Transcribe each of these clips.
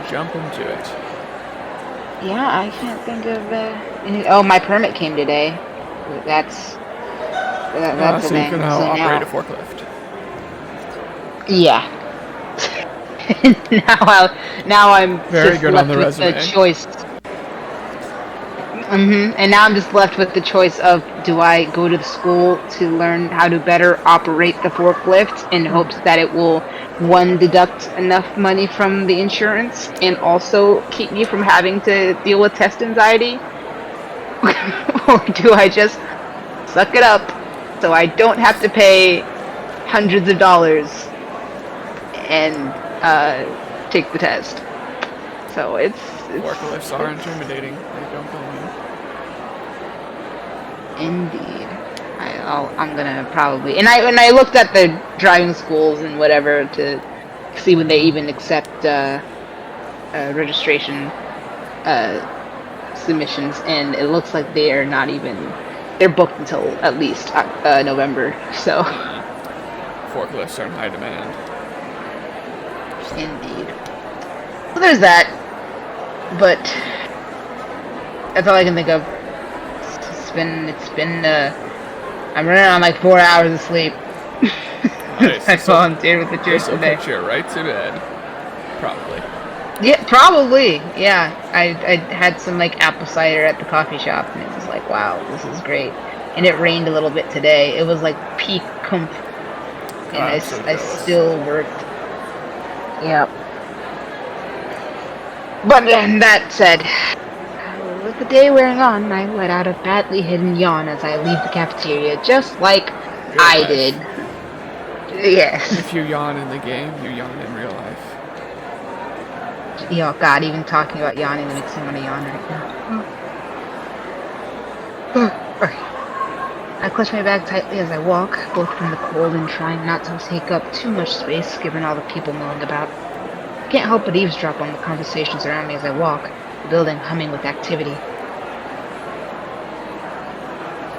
jump into it. Yeah, I can't think of oh, my permit came today. That's that's a So you can thing. now So operate now, a forklift. yeah. Now I'm Very just good on left the with the resume. choice. And now I'm just left with the choice of, do I go to the school to learn how to better operate the forklift in hopes that it will, one, deduct enough money from the insurance and also keep me from having to deal with test anxiety? Or do I just suck it up so I don't have to pay hundreds of dollars and take the test? So Forklifts are it's intimidating. I don't blame you. indeed. I'm gonna probably, and I looked at the driving schools and whatever to see when they even accept registration uh, submissions, and it looks like they are not even, they're booked until at least November. So Forklifts are in high demand. indeed. So there's that, but that's all I can think of. It's been I'm running on like 4 hours of sleep. Nice. I volunteered with the church This'll today. put you right to bed. Probably. Yeah, probably. Yeah, I had some like apple cider at the coffee shop, and it was like, wow, this is great. And it rained a little bit today. It was like peak comfort, and I'm so I jealous. still worked. Yep. But that said, with the day wearing on, I let out a badly hidden yawn as I leave the cafeteria, just like Real I life. did. And Yes. if you yawn in the game, you yawn in real life. God, even talking about yawning makes me want to yawn right now. I clutch my bag tightly as I walk, both from the cold and trying not to take up too much space given all the people milling about. I can't help but eavesdrop on the conversations around me as I walk, the building humming with activity.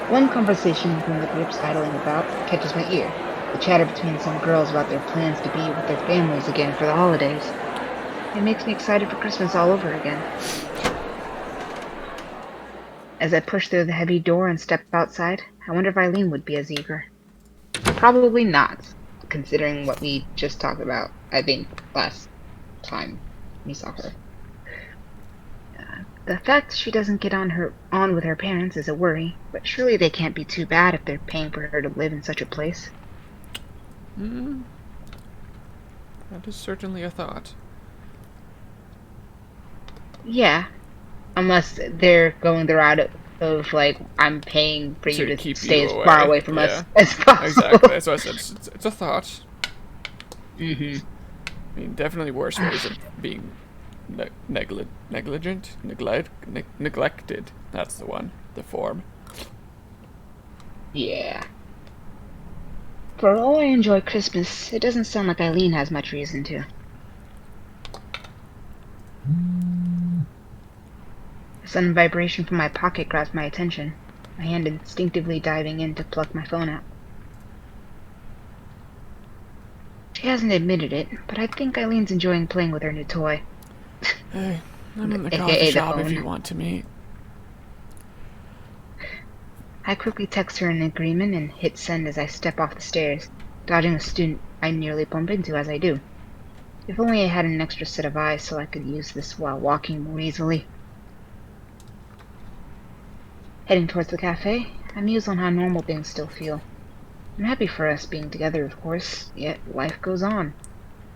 One conversation within the groups idling about catches my ear, the chatter between some girls about their plans to be with their families again for the holidays. It makes me excited for Christmas all over again. As I push through the heavy door and step outside, I wonder if Eileen would be as eager. Probably not, considering what we just talked about, I think, last time we saw her. The fact she doesn't get on with her parents is a worry, but surely they can't be too bad if they're paying for her to live in such a place. That is certainly a thought. Yeah, unless they're going the route of like, I'm paying for you To to keep stay you as far away. away from us Yeah. as possible. Exactly. That's what I said. It's a thought. Hmm. I mean, definitely worse ways of being neglected. That's the one. The form. Yeah. For all I enjoy Christmas, it doesn't sound like Eileen has much reason to. A sudden vibration from my pocket grabs my attention, my hand instinctively diving in to pluck my phone out. She hasn't admitted it, but I think Eileen's enjoying playing with her new toy, Hey, I'm in the coffee aka the shop if phone. you want to meet. I quickly text her an agreement and hit send as I step off the stairs, dodging a student I nearly bump into as I do. If only I had an extra set of eyes so I could use this while walking more easily. Heading towards the cafe, I muse on how normal things still feel. I'm happy for us being together, of course, yet life goes on.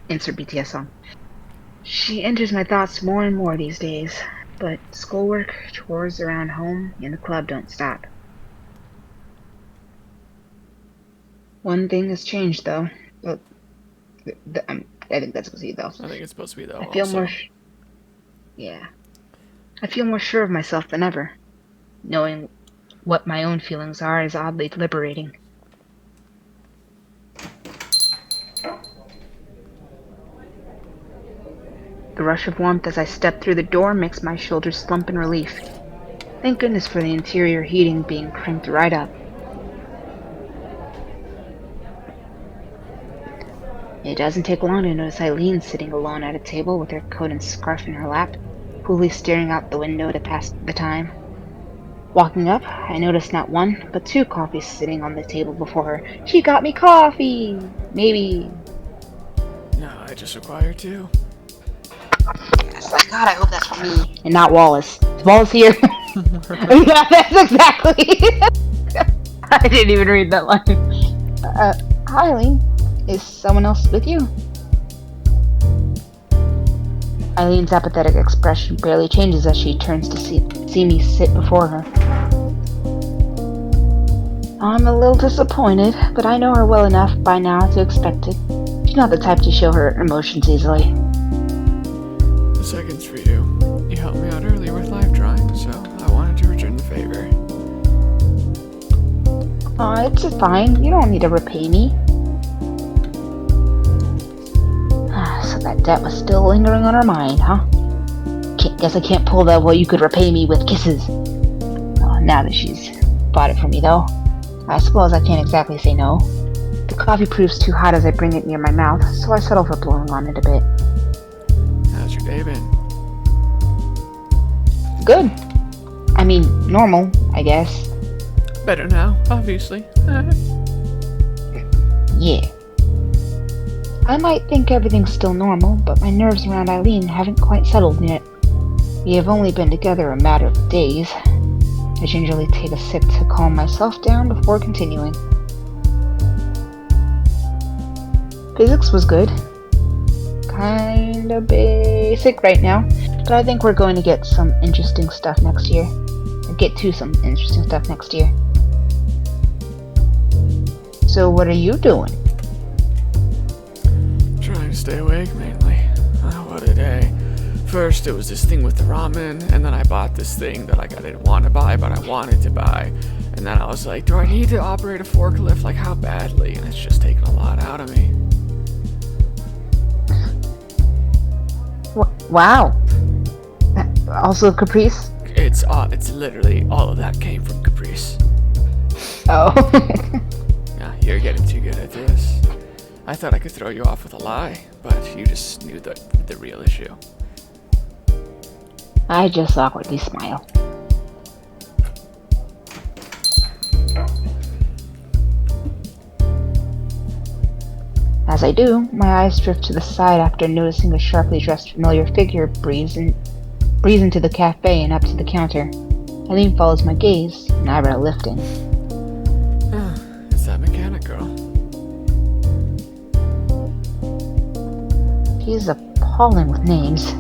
Insert BTS song. She enters my thoughts more and more these days, but schoolwork, chores around home, and the club don't stop. One thing has changed, though. But I think that's supposed to be though. I think it's supposed to be though, I feel more, also. yeah. I feel more sure of myself than ever. Knowing what my own feelings are is oddly liberating. The rush of warmth as I step through the door makes my shoulders slump in relief. Thank goodness for the interior heating being cranked right up. It doesn't take long to notice Eileen sitting alone at a table with her coat and scarf in her lap, coolly staring out the window to pass the time. Walking up, I noticed not one, but two coffees sitting on the table before her. She got me coffee! Maybe. No, I just require two. Yes, my God, I hope that's for me. And not Wallace. Is Wallace here? Yeah, that's exactly. I didn't even read that line. Hi, Eileen. Is someone else with you? Eileen's apathetic expression barely changes as she turns to see me sit before her. I'm a little disappointed, but I know her well enough by now to expect it. She's not the type to show her emotions easily. The second's for you. You helped me out earlier with life drawing, so I wanted to return the favor. It's fine. You don't need to repay me. So that debt was still lingering on her mind, huh? Guess I can't pull the, well, you could repay me with kisses. Now that she's bought it for me, though, I suppose I can't exactly say no. The coffee proves too hot as I bring it near my mouth, so I settle for blowing on it a bit. How's your day been? Good. I mean, normal, I guess. Better now, obviously. Yeah. I might think everything's still normal, but my nerves around Eileen haven't quite settled yet. We have only been together a matter of days. I gingerly take a sip to calm myself down before continuing. Physics was good. Kinda basic right now, but I think we're going to get some interesting stuff next year. Or get to some interesting stuff next year. So what are you doing? Trying to stay awake, mainly. Oh, what a day. First, it was this thing with the ramen, and then I bought this thing that I didn't want to buy, but I wanted to buy. And then I was like, do I need to operate a forklift? Like, how badly? And it's just taken a lot out of me. Wow. Also Caprice? It's literally all of that came from Caprice. Oh. Yeah, you're getting too good at this. I thought I could throw you off with a lie, but you just knew the real issue. I just awkwardly smile. As I do, my eyes drift to the side after noticing a sharply dressed familiar figure breeze into the cafe and up to the counter. Eileen follows my gaze, an eyebrow lifting. It's that mechanic girl. She's appalling with names.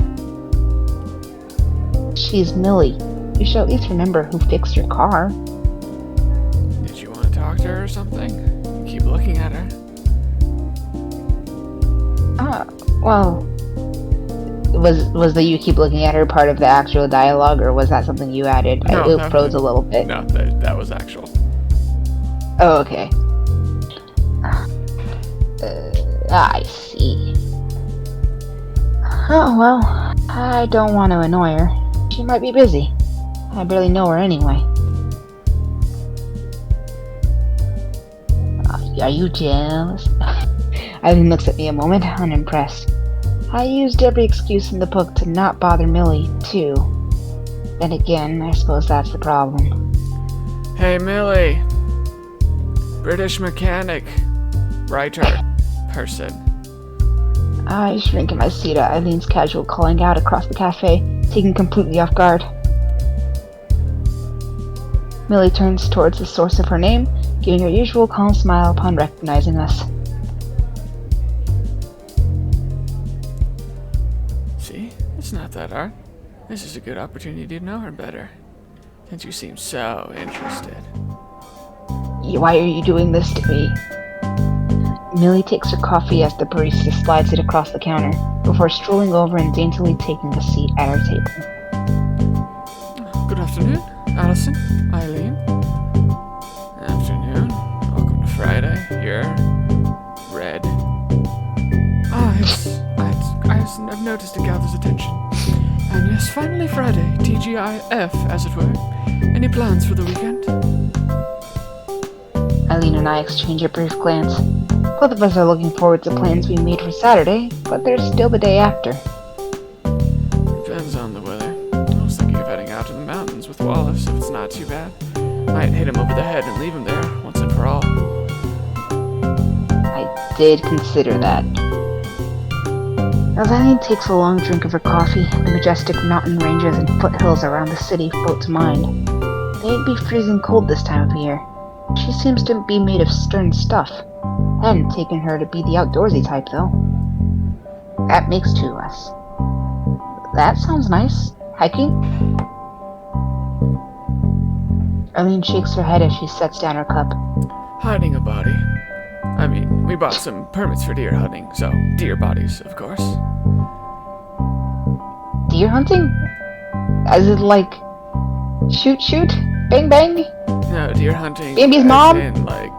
She's Millie. You should at least remember who fixed your car. Did you want to talk to her or something? You keep looking at her. Well, was the you keep looking at her part of the actual dialogue, or was that something you added? No, It froze a little bit. No, that was actual. Oh, okay. I see. Oh, well, I don't want to annoy her. She might be busy. I barely know her anyway. Are you jealous? Eileen looks at me a moment, unimpressed. I used every excuse in the book to not bother Millie, too. Then again, I suppose that's the problem. Hey, Millie. British mechanic. Writer. Person. I shrink in my seat at Eileen's casual calling out across the cafe, taken completely off guard. Millie turns towards the source of her name, giving her usual calm smile upon recognizing us. See? It's not that hard. This is a good opportunity to know her better. Since you seem so interested. Why are you doing this to me? Millie takes her coffee as the barista slides it across the counter, before strolling over and daintily taking a seat at our table. Good afternoon, Allison, Eileen. Afternoon. Welcome to Friday. Here. Red. I've noticed it gathers attention. And yes, finally Friday. TGIF, as it were. Any plans for the weekend? Eileen and I exchange a brief glance. Both of us are looking forward to plans we made for Saturday, but there's still the day after. Depends on the weather. I was thinking of heading out to the mountains with Wallace if it's not too bad. Might hit him over the head and leave him there, once and for all. I did consider that. As Eileen takes a long drink of her coffee, the majestic mountain ranges and foothills around the city float to mind. They ain't be freezing cold this time of year. She seems to be made of stern stuff. I hadn't taken her to be the outdoorsy type, though. That makes two of us. That sounds nice. Hiking? Eileen shakes her head as she sets down her cup. Hiding a body. I mean, we bought some permits for deer hunting, so deer bodies, of course. Deer hunting? As in, like, shoot, shoot, bang, bang? No, deer hunting. Bambi's as mom? in, like,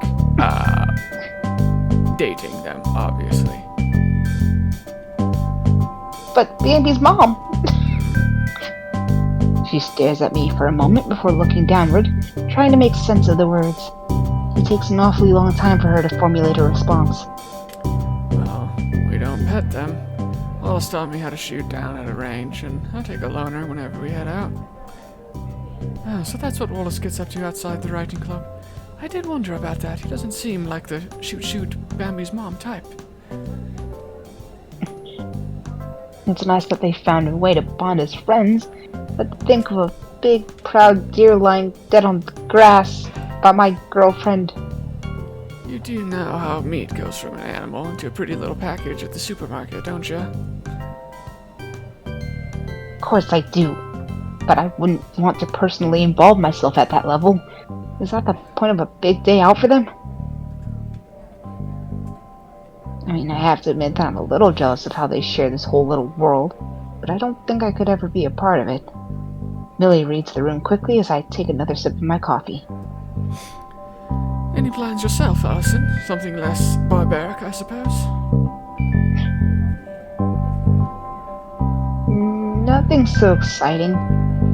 dating them, obviously. But Bambi's mom. She stares at me for a moment before looking downward, trying to make sense of the words. It takes an awfully long time for her to formulate a response. Well, we don't pet them. Wallace taught me how to shoot down at a range, and I take a loner whenever we head out. Oh, so that's what Wallace gets up to outside the writing club. I did wonder about that. He doesn't seem like the shoot Bambi's mom type. It's nice that they found a way to bond as friends, but to think of a big, proud deer lying dead on the grass by my girlfriend. You do know how meat goes from an animal into a pretty little package at the supermarket, don't you? Of course I do, but I wouldn't want to personally involve myself at that level. Is that the point of a big day out for them? I mean, I have to admit that I'm a little jealous of how they share this whole little world, but I don't think I could ever be a part of it. Millie reads the room quickly as I take another sip of my coffee. Any plans yourself, Allison? Something less barbaric, I suppose? Nothing so exciting.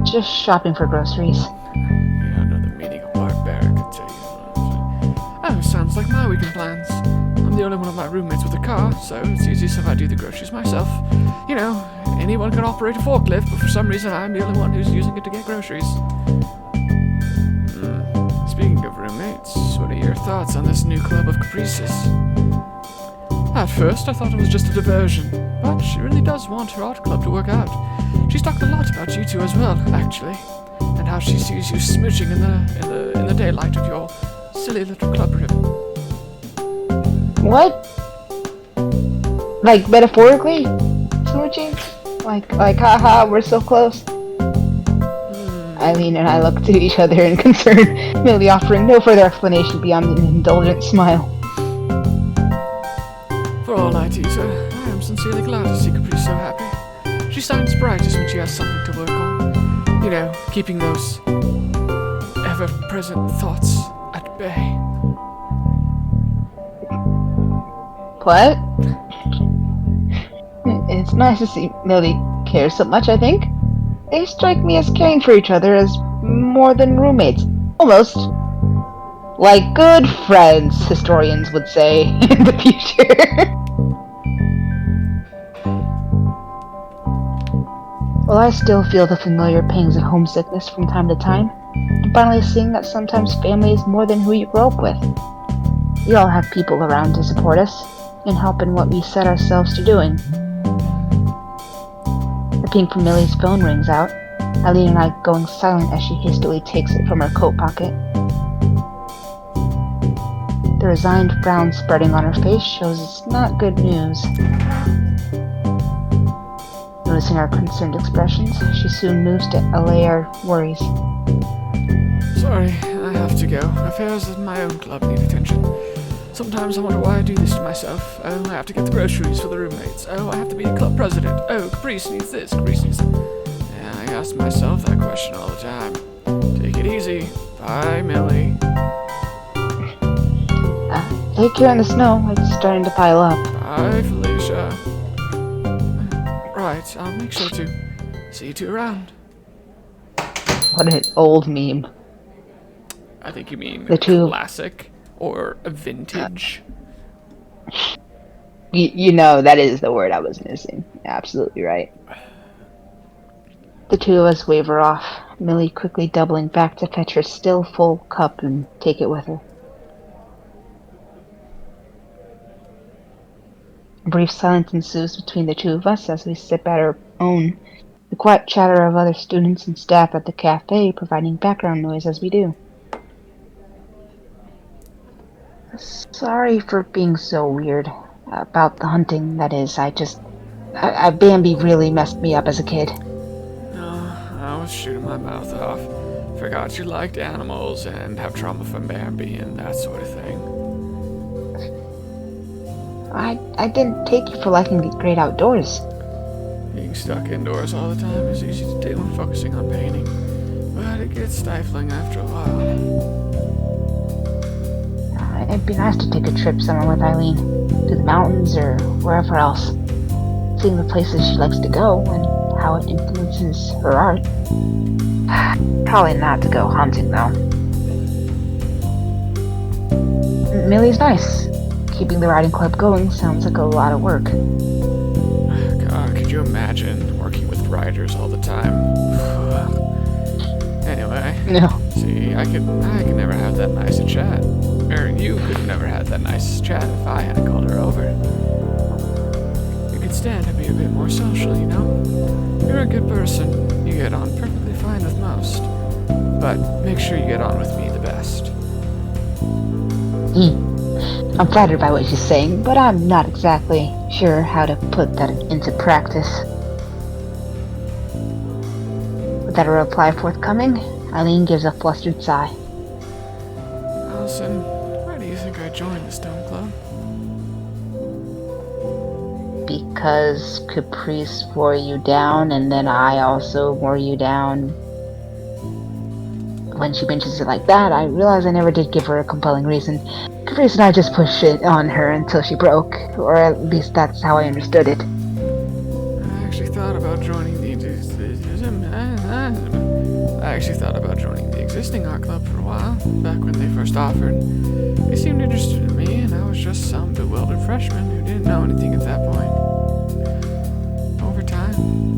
Just shopping for groceries. You don't know the meaning of barbaric, I tell you. Oh, sounds like my weekend plans. I'm the only one of my roommates with a car, so it's easiest if I do the groceries myself. You know, anyone can operate a forklift, but for some reason I'm the only one who's using it to get groceries. Speaking of roommates, what are your thoughts on this new club of Caprices? At first, I thought it was just a diversion, but she really does want her art club to work out. She's talked a lot about you two as well, actually, and how she sees you smooching in the daylight of your silly little club room. What? Like, metaphorically? Smooching? Like, haha, we're so close. Eileen and I look to each other in concern, Millie offering no further explanation beyond an indulgent smile. For all I tease her, I am sincerely glad to see Caprice so happy. She shines brightest when she has something to work on. You know, keeping those ever-present thoughts at bay. What? It's nice to see Millie care so much, I think. They strike me as caring for each other as more than roommates. Almost. Like good friends, historians would say in the future. Well, I still feel the familiar pangs of homesickness from time to time. I'm finally seeing that sometimes family is more than who you grow up with. We all have people around to support us and help in what we set ourselves to doing. The ping from Millie's phone rings out, Eileen and I going silent as she hastily takes it from her coat pocket. The resigned frown spreading on her face shows it's not good news. Noticing our concerned expressions, she soon moves to allay our worries. Sorry, I have to go. Affairs at my own club need attention. Sometimes I wonder why I do this to myself. Oh, I have to get the groceries for the roommates. Oh, I have to be the club president. Oh, Caprice needs this, Caprice needs that. Yeah, I ask myself that question all the time. Take it easy. Bye, Millie. Take care in the snow. It's starting to pile up. Bye, Felicia. Right, I'll make sure to see you two around. What an old meme. I think you mean The two. classic or a vintage. You know that is the word I was missing. Absolutely right. The two of us waver off, Millie quickly doubling back to fetch her still full cup and take it with her. A brief silence ensues between the two of us as we sip at our own, the quiet chatter of other students and staff at the cafe providing background noise as we do. Sorry for being so weird about the hunting, that is. Bambi really messed me up as a kid. No, I was shooting my mouth off. Forgot you liked animals and have trauma from Bambi and that sort of thing. I didn't take you for liking the great outdoors. Being stuck indoors all the time is easy to do when focusing on painting, but it gets stifling after a while. It'd be nice to take a trip somewhere with Eileen, to the mountains or wherever else. Seeing the places she likes to go and how it influences her art. Probably not to go hunting, though. Millie's nice. Keeping the riding club going sounds like a lot of work. God, could you imagine working with writers all the time? Anyway. No. See, I could never have that nice a chat. Or you could have never had that nice chat if I hadn't called her over. You could stand to be a bit more social, you know? You're a good person. You get on perfectly fine with most. But make sure you get on with me the best. I'm flattered by what she's saying, but I'm not exactly sure how to put that into practice. Without a reply forthcoming, Eileen gives a flustered sigh. Allison, why do you think I joined the Stone Club? Because Caprice wore you down, and then I also wore you down. When she mentions it like that, I realize I never did give her a compelling reason. Caprice and I just pushed it on her until she broke, or at least that's how I understood it. I actually thought about joining the existing art club for a while, back when they first offered. They seemed interested in me, and I was just some bewildered freshman who didn't know anything at that point. Over time,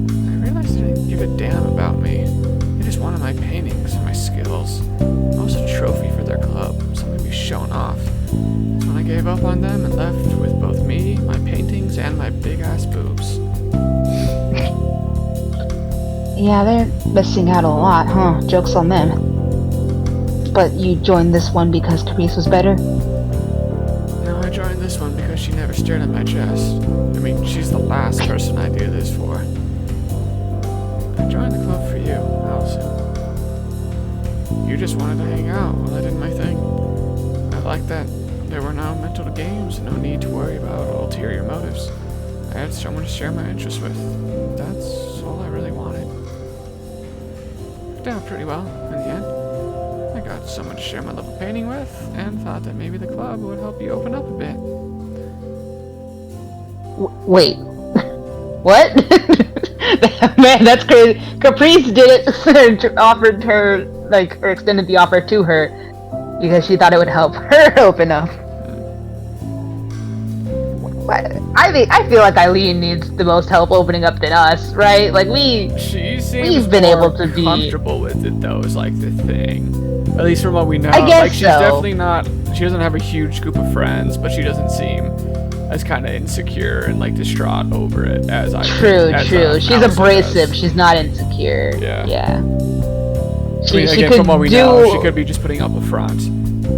I realized they didn't give a damn about me. They just wanted my paintings and my skills. I was a trophy for their club, something to be shown off. That's when I gave up on them and left with both me, my paintings, and my big-ass boobs. Yeah, they're missing out a lot, huh? Joke's on them. But you joined this one because Caprice was better? No, I joined this one because she never stared at my chest. I mean, she's the last person I do this for. I joined the club for you, Allison. You just wanted to hang out while I did my thing. I liked that there were no mental games, no need to worry about ulterior motives. I had someone to share my interests with. That's all I really wanted. Worked out pretty well in the end. I got someone to share my love of painting with, and thought that maybe the club would help you open up a bit. Wait. What? Man, that's crazy. Caprice did it, offered her, or extended the offer to her, because she thought it would help her open up. What? I feel like Eileen needs the most help opening up than us, right? Like, we've been able to be comfortable with it, though, is like the thing. At least from what we know. I guess like, she's definitely not, she doesn't have a huge group of friends, but she doesn't seem as kind of insecure and like distraught over it as I True. She's Allison abrasive. does. She's not insecure. Yeah. Yeah. I mean, again, from what we know, she could be just putting up a front.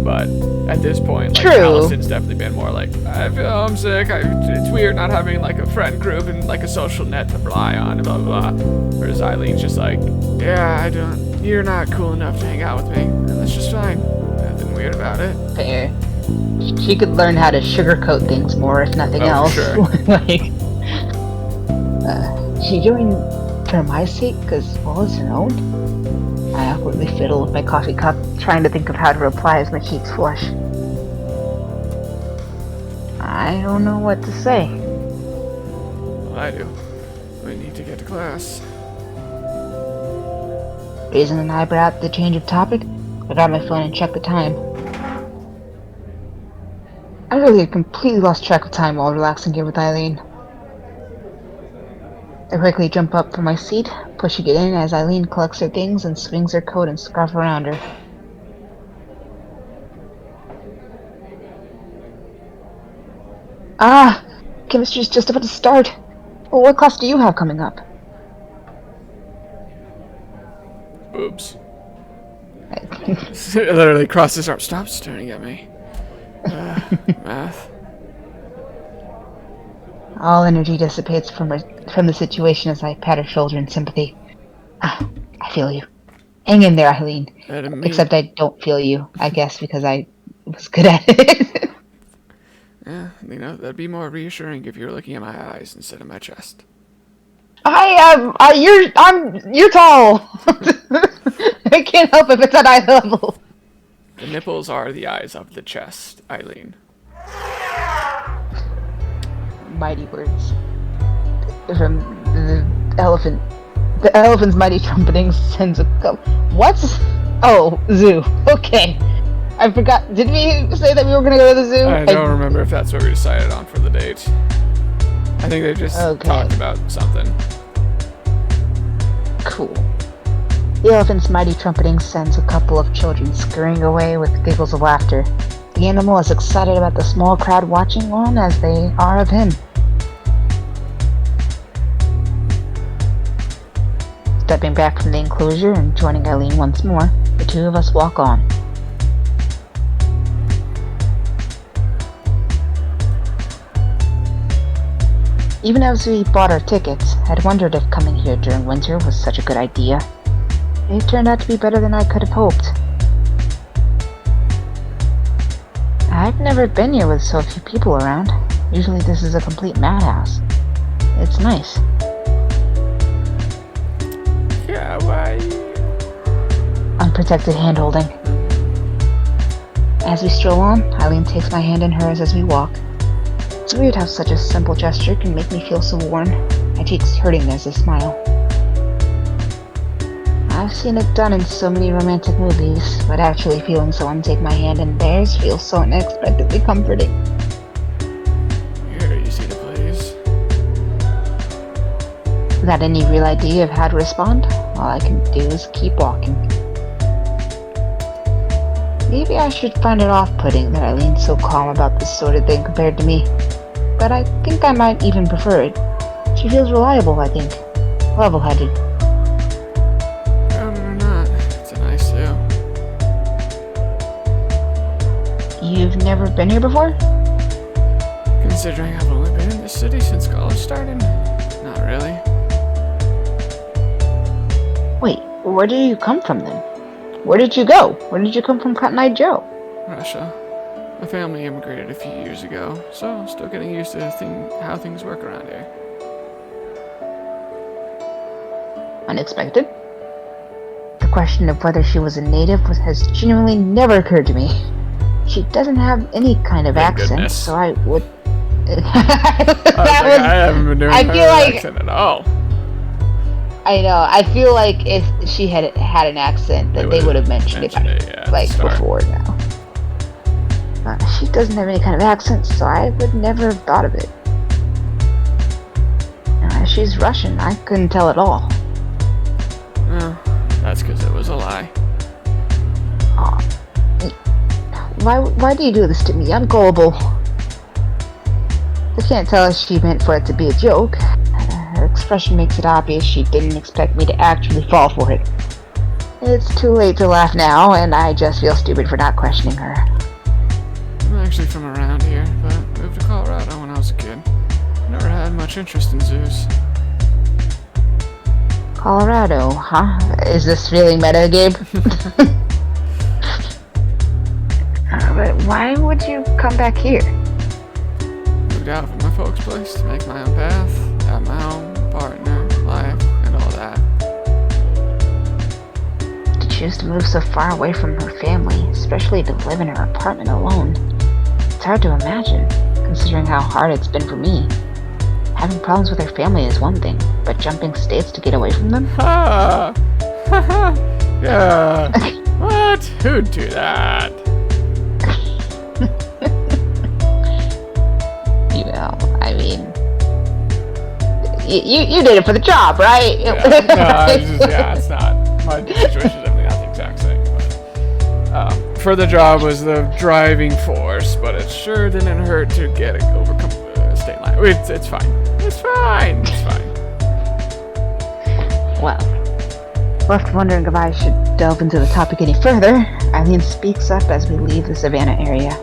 But at this point, like, Allison's definitely been more like, I feel homesick. It's weird not having like a friend group and like a social net to rely on, blah blah blah. Whereas Eileen's just like, yeah, you're not cool enough to hang out with me, and that's just fine. Nothing weird about it. Fair. She could learn how to sugarcoat things more, if nothing else. For sure. She joined for my sake, because all is her own. I awkwardly fiddle with my coffee cup, trying to think of how to reply as my cheeks flush. I don't know what to say. Well, I do. We need to get to class. Raising an eyebrow at the change of topic, I grab my phone and check the time. I really completely lost track of time while relaxing here with Eileen. I quickly jump up from my seat, pushing it in as Eileen collects her things and swings her coat and scarf around her. Ah! Chemistry's just about to start. Well, what class do you have coming up? Oops. Literally crossed his arm. Stop staring at me. Math. All energy dissipates from the situation as I pat her shoulder in sympathy. Ah, I feel you. Hang in there, Eileen. Except I don't feel you, I guess, because I was good at it. Yeah, that'd be more reassuring if you were looking at my eyes instead of my chest. You're tall. I can't help if it's at eye level. The nipples are the eyes of the chest, Eileen. Mighty words from the elephant. The elephant's mighty trumpeting sends a what? Oh, zoo. Okay. I forgot. Did we say that we were gonna go to the zoo? I don't remember if that's what we decided on for the date. I think they just talked about something. Cool. The elephant's mighty trumpeting sends a couple of children scurrying away with giggles of laughter. The animal is excited about the small crowd watching on as they are of him. Stepping back from the enclosure and joining Eileen once more, the two of us walk on. Even as we bought our tickets, I'd wondered if coming here during winter was such a good idea. It turned out to be better than I could have hoped. I've never been here with so few people around. Usually this is a complete madhouse. It's nice. Yeah, why? Unprotected hand-holding. As we stroll on, Eileen takes my hand in hers as we walk. It's weird how such a simple gesture can make me feel so warm. My cheeks hurting as I smile. I've seen it done in so many romantic movies, but actually feeling someone take my hand in theirs feels so unexpectedly comforting. Here, you see the place? Without any real idea of how to respond, all I can do is keep walking. Maybe I should find it off-putting that Eileen's so calm about this sort of thing compared to me. But I think I might even prefer it. She feels reliable, I think. Level-headed. Crowded or not, it's a nice zoo. You've never been here before? Considering I've only been in this city since college started, not really. Wait, where did you come from then? Where did you go? Where did you come from, Cotton Eye Joe? Russia. My family immigrated a few years ago, so I'm still getting used to how things work around here. Unexpected? The question of whether she was a native has genuinely never occurred to me. She doesn't have any kind of Thank accent, goodness. so I would... I haven't been doing her accent at all. I know. I feel like if she had an accent, that they would have mentioned it before now. She doesn't have any kind of accent, so I would never have thought of it. She's Russian. I couldn't tell at all. Well, that's because it was a lie. Aw. Why do you do this to me? I'm gullible. I can't tell if she meant for it to be a joke. Her expression makes it obvious she didn't expect me to actually fall for it. It's too late to laugh now, and I just feel stupid for not questioning her. I'm actually from around here, but moved to Colorado when I was a kid. Never had much interest in zoos. Colorado, huh? Is this really meta, Gabe? But why would you come back here? Moved out from my folks' place to make my own path, have my own partner, life, and all that. To choose to move so far away from her family, especially to live in her apartment alone. It's hard to imagine, considering how hard it's been for me. Having problems with her family is one thing, but jumping states to get away from them? Ha! Yeah. What? Who'd do that? You did it for the job, right? Yeah, no, it's not. My situation is definitely not the exact same. But, for the job was the driving force, but it sure didn't hurt to overcome state line. It's fine. It's fine. It's fine. Well, left wondering if I should delve into the topic any further, Eileen speaks up as we leave the savannah area.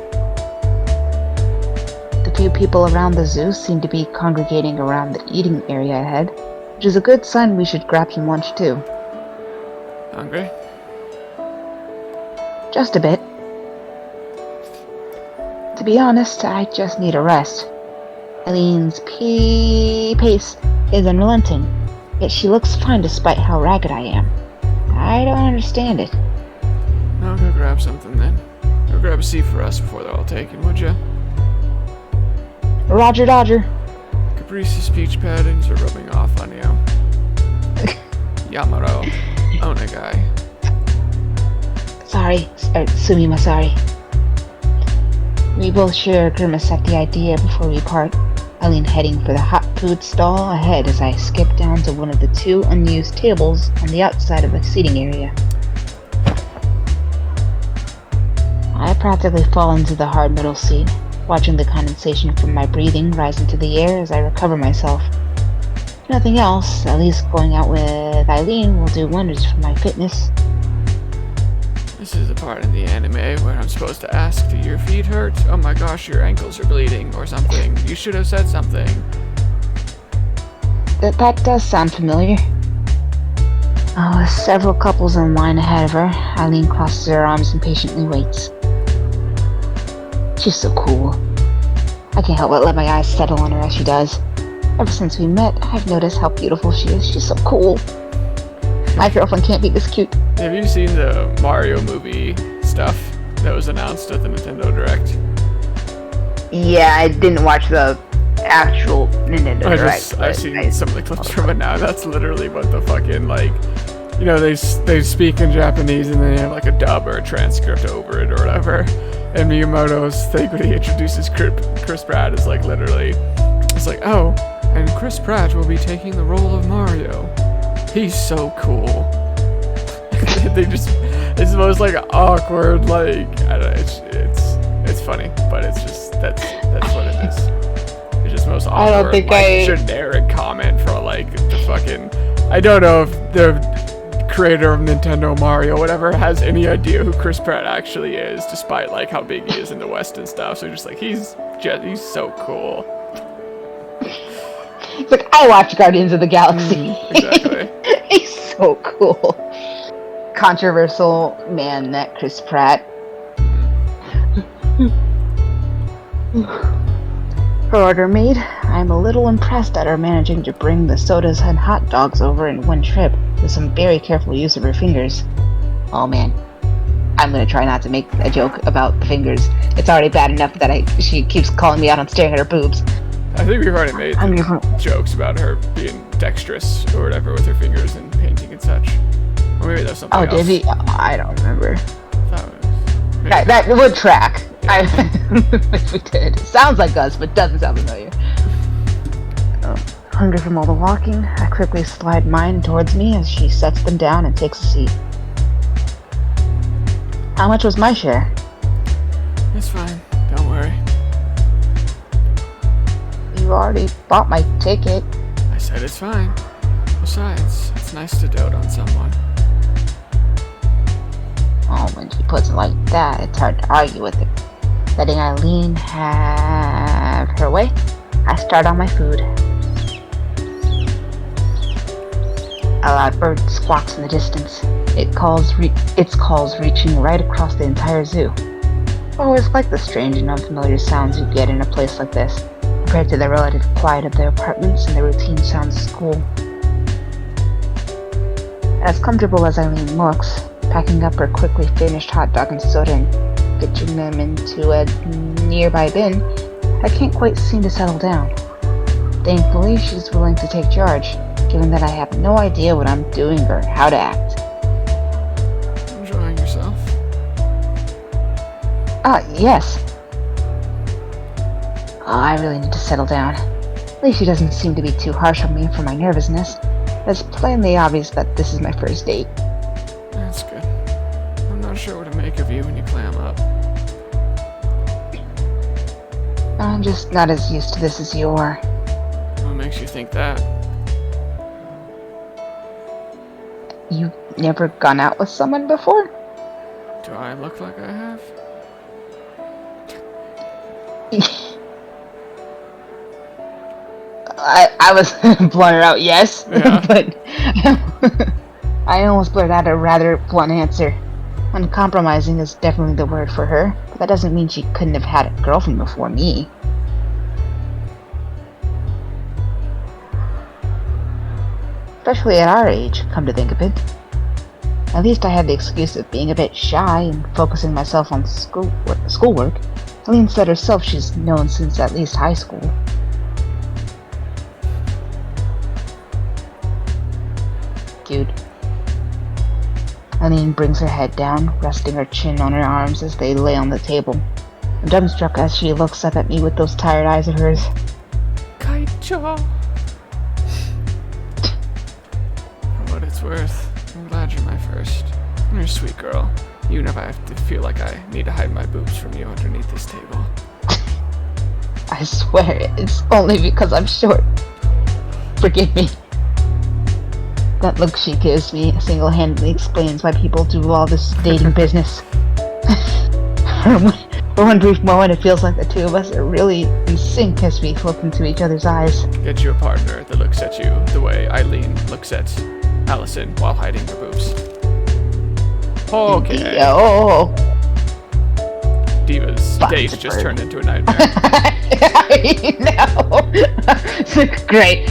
The few people around the zoo seem to be congregating around the eating area ahead, which is a good sign we should grab some lunch too. Hungry? Just a bit. To be honest, I just need a rest. Eileen's pace is unrelenting, yet she looks fine despite how ragged I am. I don't understand it. I'll go grab something then. Go grab a seat for us before they're all taken, would ya? Roger Dodger. Caprice's peach patterns are rubbing off on you. Yamaro. Onegai. Sorry, Sumimasaari. We both share a grimace at the idea before we part. Eileen heading for the hot food stall ahead as I skip down to one of the 2 unused tables on the outside of the seating area. I practically fall into the hard middle seat, watching the condensation from my breathing rise into the air as I recover myself. If nothing else, at least going out with Eileen will do wonders for my fitness. This is the part in the anime where I'm supposed to ask, do your feet hurt? Oh my gosh, your ankles are bleeding, or something. You should have said something. That does sound familiar. With several couples in line ahead of her, Eileen crosses her arms and patiently waits. She's so cool. I can't help but let my eyes settle on her as she does. Ever since we met, I've noticed how beautiful she is. She's so cool. My girlfriend can't be this cute. Have you seen the Mario movie stuff that was announced at the Nintendo Direct? Yeah, I didn't watch the actual Nintendo Direct. I've seen some of the clips from it now. That's literally what the fucking, they speak in Japanese and then they have like a dub or a transcript over it or whatever. And Miyamoto's thing when he introduces Chris Pratt is like literally, it's like, oh, and Chris Pratt will be taking the role of Mario. He's so cool. It's the most like awkward, like, I don't know, it's funny, but it's just, that's what it is. It's just the most awkward, I don't think generic comment for like the fucking, I don't know if the creator of Nintendo Mario, whatever, has any idea who Chris Pratt actually is, despite like how big he is in the West and stuff, so just like, he's so cool. It's like, I watch Guardians of the Galaxy. Exactly. He's so cool. Controversial man, that Chris Pratt. Her order made, I'm a little impressed at her managing to bring the sodas and hot dogs over in one trip with some very careful use of her fingers. Oh man, I'm gonna try not to make a joke about the fingers. It's already bad enough that she keeps calling me out on staring at her boobs. I think we've already made jokes about her being dexterous or whatever with her fingers and painting and such. Or maybe that's something else. Oh, did we? I don't remember. That that would track. Yeah. We did. Sounds like us, but doesn't sound familiar. Hungry from all the walking, I quickly slide mine towards me as she sets them down and takes a seat. How much was my share? It's fine. Don't worry. You already bought my ticket. I said it's fine. Besides, it's nice to dote on someone. Oh, when she puts it like that, it's hard to argue with it. Letting Eileen have her way, I start on my food. A loud bird squawks in the distance. Its calls reaching right across the entire zoo. I always like the strange and unfamiliar sounds you get in a place like this, compared to the relative quiet of their apartments and the routine sounds of school. As comfortable as Eileen looks, packing up her quickly finished hot dog and soda and pitching them into a nearby bin, I can't quite seem to settle down. Thankfully, she's willing to take charge, given that I have no idea what I'm doing or how to act. Enjoying yourself? Yes. I really need to settle down. At least she doesn't seem to be too harsh on me for my nervousness. It's plainly obvious that this is my first date. That's good. I'm not sure what to make of you when you clam up. I'm just not as used to this as you are. What makes you think that? You've never gone out with someone before? Do I look like I have? I was blurted out yes, Yeah. but I almost blurted out a rather blunt answer. Uncompromising is definitely the word for her, but that doesn't mean she couldn't have had a girlfriend before me. Especially at our age, come to think of it. At least I had the excuse of being a bit shy and focusing myself on schoolwork. Eileen said herself she's known since at least high school. Dude. Eileen brings her head down, resting her chin on her arms as they lay on the table. I'm dumbstruck as she looks up at me with those tired eyes of hers. Kaicho! For what it's worth, I'm glad you're my first. You're a sweet girl. Even if I have to feel like I need to hide my boobs from you underneath this table. I swear, it's only because I'm short. Forgive me. That look she gives me single-handedly explains why people do all this dating business. For one brief moment, it feels like the two of us are really in sync as we look into each other's eyes. Get you a partner that looks at you the way Eileen looks at Allison while hiding her boobs. Okay. Oh. Diva's date just Bird. turned into a nightmare. I know. Great.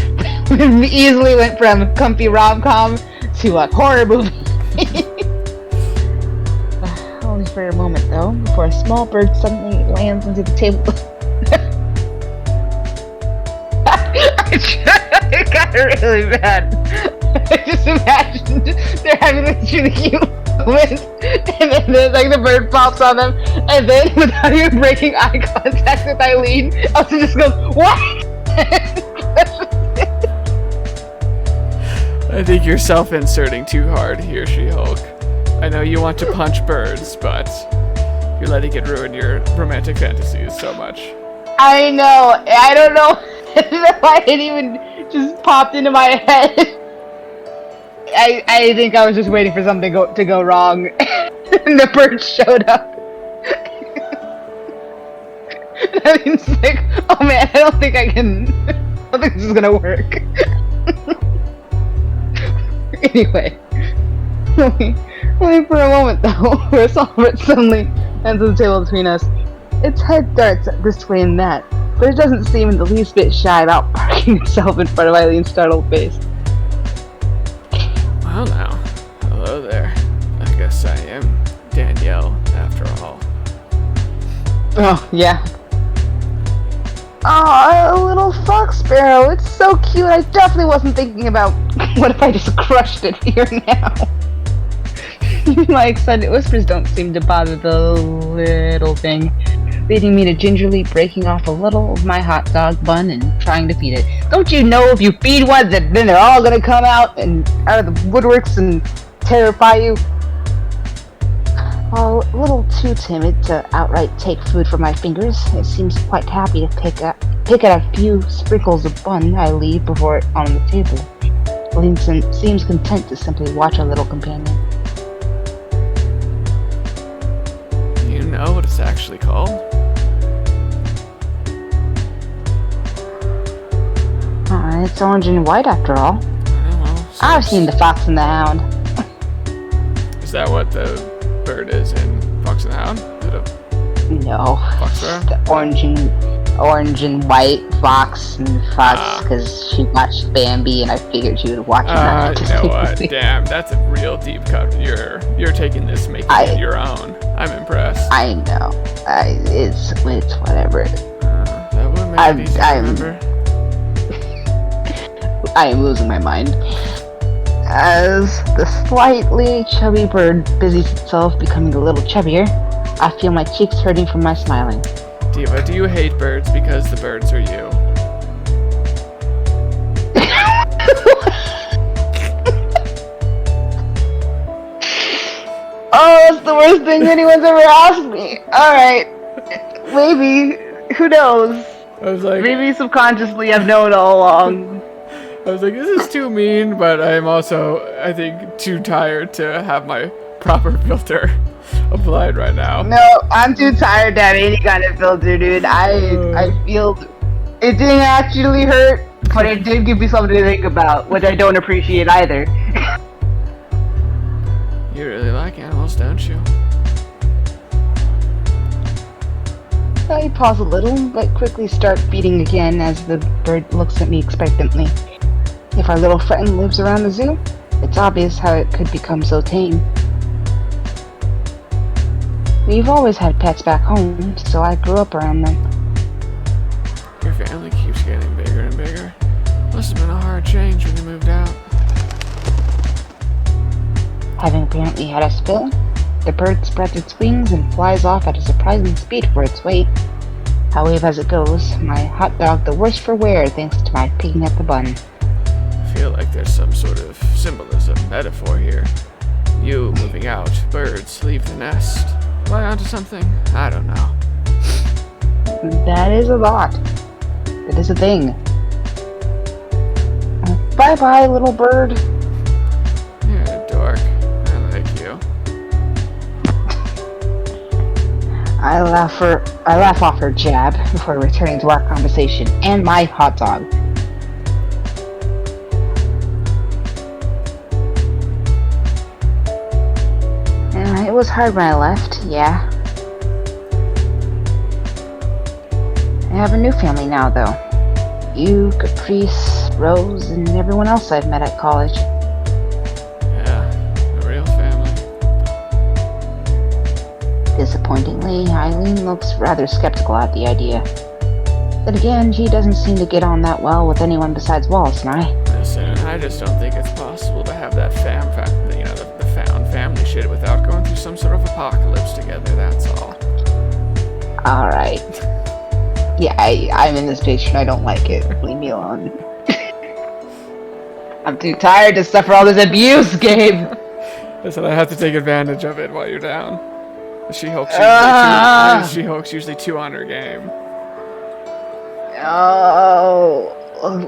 We easily went from comfy rom-com to a horror movie. Only for a moment, though, before a small bird suddenly lands into the table. It got really bad. I just imagined they're having this really cute moment, and then like the bird pops on them, and then without even breaking eye contact with Eileen, Elsa just goes, "What?" I think you're self-inserting too hard here, She-Hulk. I know you want to punch birds, but you're letting it ruin your romantic fantasies so much. I know. I don't know why it even just popped into my head. I think I was just waiting for something to go wrong, and the bird showed up. I mean, it's like, oh man, I don't think this is gonna work. Anyway, only for a moment though, where Solbert suddenly ends the table between us. Its head darts this way and that, but it doesn't seem in the least bit shy about parking itself in front of Eileen's startled face. Well now, hello there. I guess I am Danielle, after all. Oh, yeah. Aw, a little fox sparrow. It's so cute. I definitely wasn't thinking about what if I just crushed it here now. My excited whispers don't seem to bother the little thing, leading me to gingerly breaking off a little of my hot dog bun and trying to feed it. Don't you know if you feed one, then they're all gonna come out of the woodworks and terrify you? While a little too timid to outright take food from my fingers, it seems quite happy to pick at a few sprinkles of bun I leave before it on the table. Lincoln seems content to simply watch our little companion. Do you know what it's actually called? It's orange and white after all. Well, I've seen The Fox and the Hound. Is that what the bird is in Fox and the Hound? Is it a No, fox sparrow? the orange and white fox and fox because she watched Bambi and I figured she would watch that. You know what? Damn, that's a real deep cut. You're taking this, making it your own. I'm impressed. I know. It's whatever. That would make it easy to remember. I am losing my mind. As the slightly chubby bird busies itself becoming a little chubbier, I feel my cheeks hurting from my smiling. Diva, do you hate birds because the birds are you? What's the worst thing anyone's ever asked me? Alright. Maybe. Who knows? I was like, Maybe subconsciously I've known all along. this is too mean, but I'm also, I think, too tired to have my proper filter applied right now. No, I'm too tired to have any kind of filter, dude. I feel it didn't actually hurt, but it did give me something to think about, which I don't appreciate either. You really like animals, don't you? I pause a little, but quickly start feeding again as the bird looks at me expectantly. If our little friend lives around the zoo, it's obvious how it could become so tame. We've always had pets back home, so I grew up around them. Your family keeps getting bigger and bigger. Must have been a hard change when you moved out. Having apparently had a spill, the bird spreads its wings and flies off at a surprising speed for its weight. However, as it goes, my hot dog the worse for wear thanks to my picking at the bun. I feel like there's some sort of symbolism, metaphor here. You moving out, birds leave the nest. Am I onto something? I don't know. That is a lot. That is a thing. Bye-bye, little bird. You're a dork. I like you. I laugh off her jab before returning to our conversation and my hot dog. It was hard when I left, yeah. I have a new family now, though. You, Caprice, Rose, and everyone else I've met at college. Yeah, a real family. Disappointingly, Eileen looks rather skeptical at the idea. Then again, she doesn't seem to get on that well with anyone besides Wallace and I. Listen, I just don't think it's possible to have that the found family shit without going through some sort of apocalypse together, that's all. Alright. Yeah, I'm in this picture and I don't like it. Leave me alone. I'm too tired to suffer all this abuse, Gabe! Listen, I have to take advantage of it while you're down. She-Hulk's usually two on her game. Oh,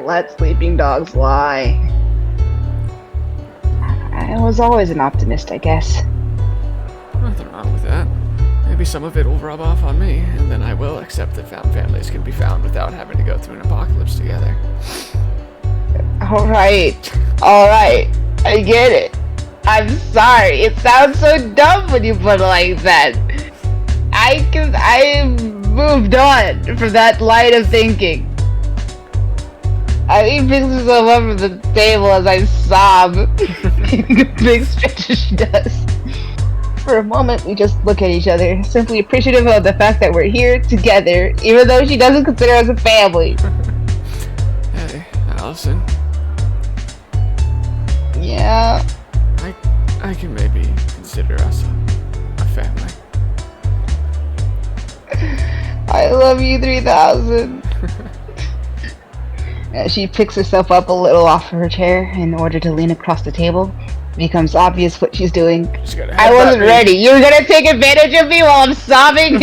let sleeping dogs lie. I was always an optimist, I guess. Nothing wrong with that. Maybe some of it will rub off on me, and then I will accept that found families can be found without having to go through an apocalypse together. Alright, I get it. I'm sorry, it sounds so dumb when you put it like that. I moved on from that line of thinking. Eileen picks herself up from the table as I sob, making a big stretch as she does. For a moment, we just look at each other, simply appreciative of the fact that we're here together, even though she doesn't consider us a family. Hey, Allison. Yeah. I can maybe consider us a family. I love you 3000. She picks herself up a little off her chair in order to lean across the table. It becomes obvious what she's doing. I wasn't ready. You were gonna take advantage of me while I'm sobbing?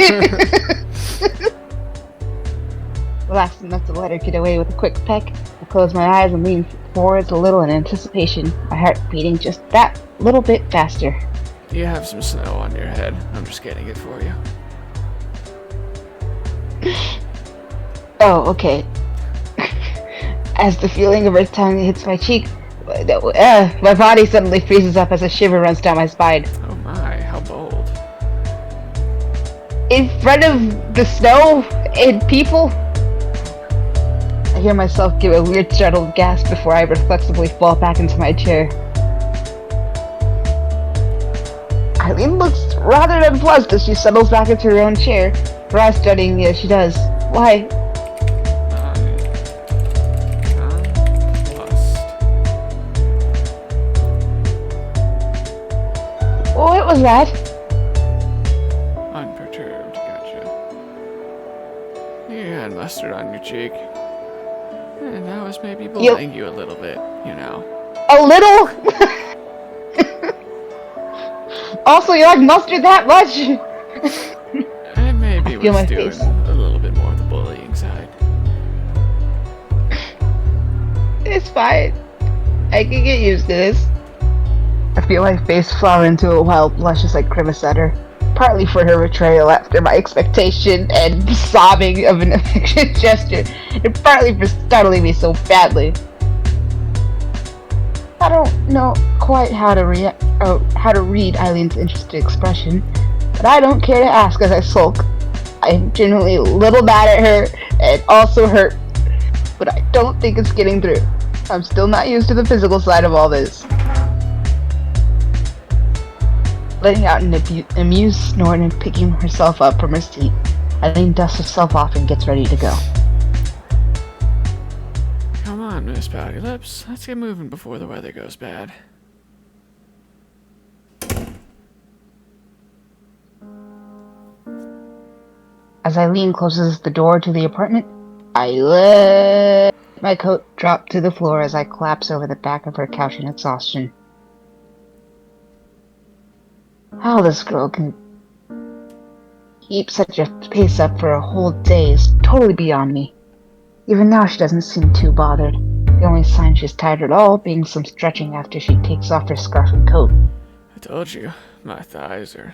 Relaxed enough to let her get away with a quick peck, I close my eyes and lean forwards a little in anticipation, my heart beating just that little bit faster. You have some snow on your head. I'm just getting it for you. Oh, okay. As the feeling of her tongue hits my cheek, my body suddenly freezes up as a shiver runs down my spine. Oh my, how bold. In front of the snow and people? I hear myself give a weird startled gasp before I reflexively fall back into my chair. Eileen looks rather nonplussed as she settles back into her own chair, her eyes studying me as she does. Why? What was that? Unperturbed, gotcha. You had mustard on your cheek. And I was maybe bullying you a little bit, you know. A little? Also, you like mustard that much? And maybe feel was my doing face. a little bit more of the bullying side. It's fine. I can get used to this. I feel my face flower into a wild blush as I grimace at her, partly for her betrayal after my expectation and sobbing of an affectionate gesture, and partly for startling me so badly. I don't know quite how to read Eileen's interested expression, but I don't care to ask as I sulk. I'm genuinely a little mad at her and also hurt, but I don't think it's getting through. I'm still not used to the physical side of all this. Letting out an amused snort and picking herself up from her seat, Eileen dusts herself off and gets ready to go. Come on, Miss Pouty Lips. Let's get moving before the weather goes bad. As Eileen closes the door to the apartment, I let my coat drop to the floor as I collapse over the back of her couch in exhaustion. How this girl can keep such a pace up for a whole day is totally beyond me. Even now she doesn't seem too bothered. The only sign she's tired at all being some stretching after she takes off her scarf and coat. I told you, my thighs are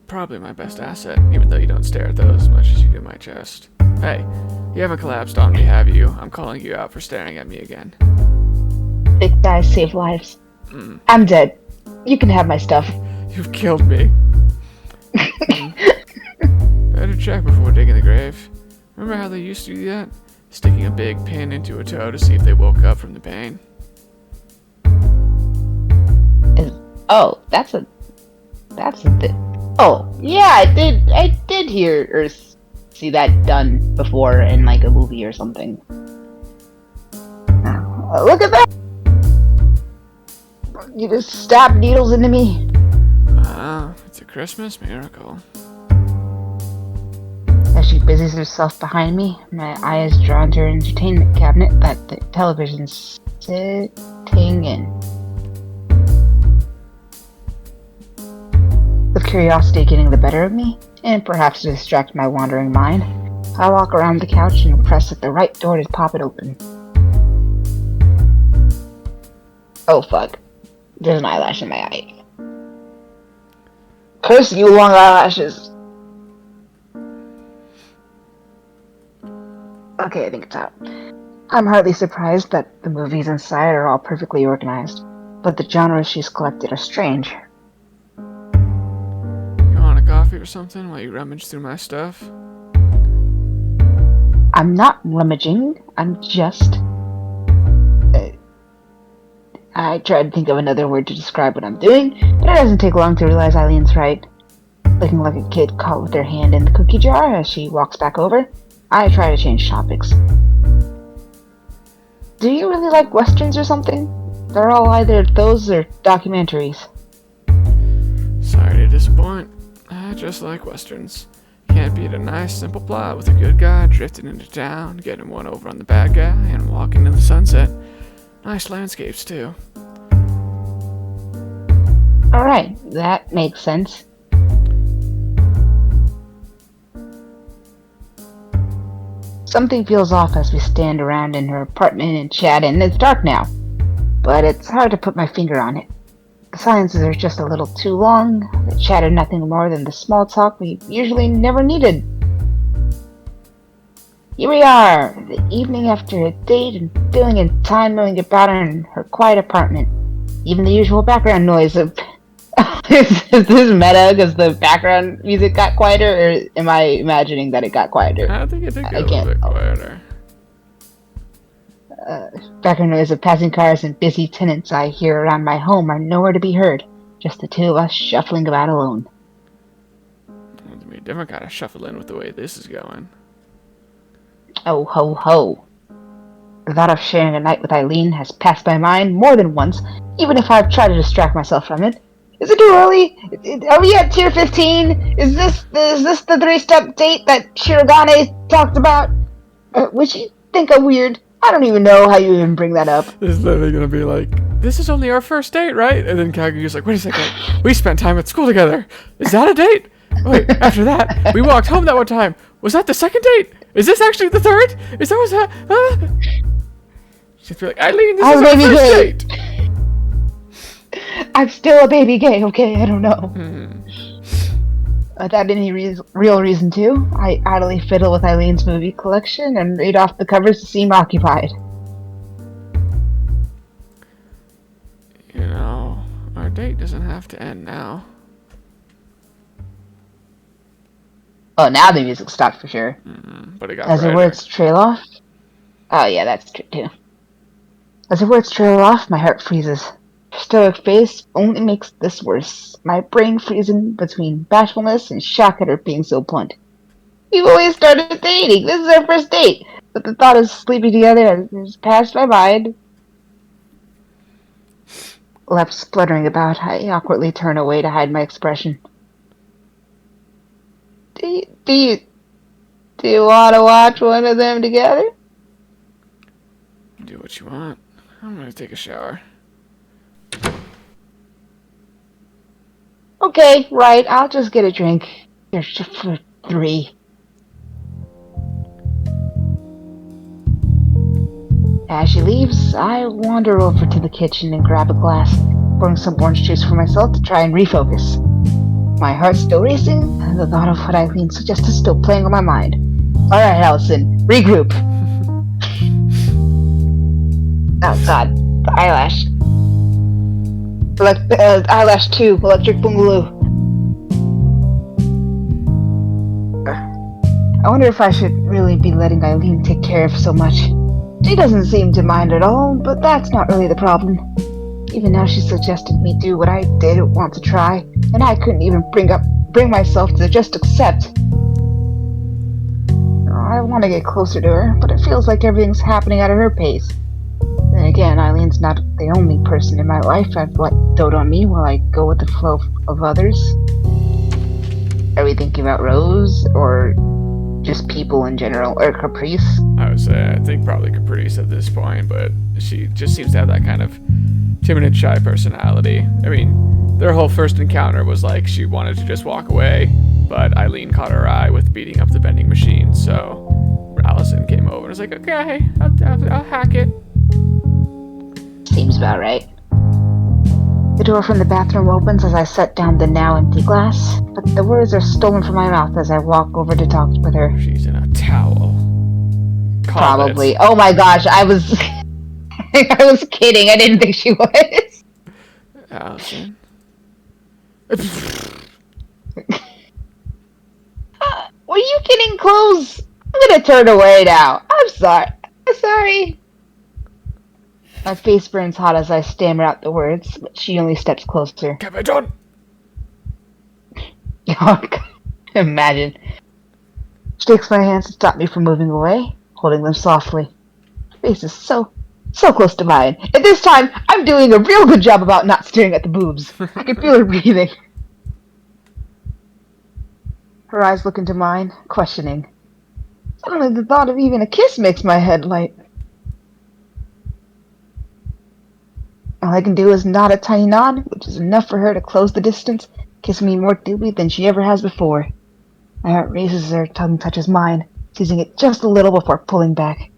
probably my best asset, even though you don't stare at those as much as you do my chest. Hey, you haven't collapsed on me, have you? I'm calling you out for staring at me again. Thick thighs save lives. I'm dead. You can have my stuff. You've killed me. Better check before digging the grave. Remember how they used to do that? Sticking a big pin into a toe to see if they woke up from the pain. Oh, that's a oh, yeah, I did hear or see that done before in like a movie or something. Look at that! You just stabbed needles into me. It's a Christmas miracle. As she busies herself behind me, my eye is drawn to her entertainment cabinet that the television's sitting in. With curiosity getting the better of me, and perhaps to distract my wandering mind, I walk around the couch and press at the right door to pop it open. Oh fuck. There's an eyelash in my eye. Curse you, long eyelashes! Okay, I think it's out. I'm hardly surprised that the movies inside are all perfectly organized, but the genres she's collected are strange. You want a coffee or something while you rummage through my stuff? I'm not rummaging, I'm just... I tried to think of another word to describe what I'm doing, but it doesn't take long to realize Eileen's right. Looking like a kid caught with their hand in the cookie jar as she walks back over, I try to change topics. Do you really like westerns or something? They're all either those or documentaries. Sorry to disappoint. I just like westerns. Can't beat a nice simple plot with a good guy drifting into town, getting one over on the bad guy, and walking into the sunset. Nice landscapes too. Alright, that makes sense. Something feels off as we stand around in her apartment and chat, and it's dark now. But it's hard to put my finger on it. The silences are just a little too long, the chatter nothing more than the small talk we usually never needed. Here we are, the evening after a date and feeling in time moving about in her quiet apartment. Even the usual background noise of... is this meta because the background music got quieter, or am I imagining that it got quieter? I think it did get a little bit quieter. Background noise of passing cars and busy tenants I hear around my home are nowhere to be heard. Just the two of us shuffling about alone. It's a different kind of shuffling with the way this is going. Oh ho ho. The thought of sharing a night with Eileen has passed my mind more than once, even if I've tried to distract myself from it. Is it too early? Are we at tier 15? Is this the 3-step date that Shirogane talked about? Which you think I'm weird? I don't even know how you even bring that up. This is literally gonna be like this is only our first date, right? And then Kaguya's like, wait a second, we spent time at school together. Is that a date? Wait, after that, we walked home that one time. Was that the second date? Is this actually the third? Is that what's that? She'd be like, Eileen, this is our first date. I'm still a baby gay, okay? I don't know. Without any real reason to, I idly fiddle with Eileen's movie collection and read off the covers to seem occupied. You know, our date doesn't have to end now. Oh, now the music stopped for sure. But it got As the brighter. words trail off. Oh yeah, that's true too. As the words trail off, my heart freezes. Her stoic face only makes this worse. My brain freezing between bashfulness and shock at her being so blunt. We've always started dating. This is our first date. But the thought of sleeping together has passed my mind. Left spluttering about, I awkwardly turn away to hide my expression. Do you want to watch one of them together? Do what you want. I'm gonna take a shower. Okay, right. I'll just get a drink. There's just for 3. As she leaves, I wander over to the kitchen and grab a glass, pouring some orange juice for myself to try and refocus. My heart's still racing, and the thought of what Eileen suggested is still playing on my mind. Alright, Allison, regroup. Oh god, the eyelash. Eyelash 2, Electric Boogaloo. I wonder if I should really be letting Eileen take care of so much. She doesn't seem to mind at all, but that's not really the problem. Even now she suggested me do what I did want to try, and I couldn't even bring myself to just accept. I want to get closer to her, but it feels like everything's happening at her pace. Then again, Eileen's not the only person in my life I've let dote on me while I go with the flow of others. Are we thinking about Rose, or just people in general, or Caprice? I would say, I think probably Caprice at this point, but she just seems to have that kind of timid, shy personality. I mean, their whole first encounter was like she wanted to just walk away, but Eileen caught her eye with beating up the vending machine, so Allison came over and was like, okay, I'll hack it. Seems about right. The door from the bathroom opens as I set down the now empty glass, but the words are stolen from my mouth as I walk over to talk with her. She's in a towel. Probably. Oh my gosh, I was I was kidding. I didn't think she was. Allison. Were you getting close? I'm gonna turn away now. I'm sorry. My face burns hot as I stammer out the words, but she only steps closer. Capitan! Oh, God. Imagine. She takes my hands to stop me from moving away, holding them softly. Her face is so close to mine. And this time, I'm doing a real good job about not staring at the boobs. I can feel her breathing. Her eyes look into mine, questioning. Suddenly, the thought of even a kiss makes my head light. All I can do is nod a tiny nod, which is enough for her to close the distance, kiss me more deeply than she ever has before. My heart races as her tongue touches mine, seizing it just a little before pulling back.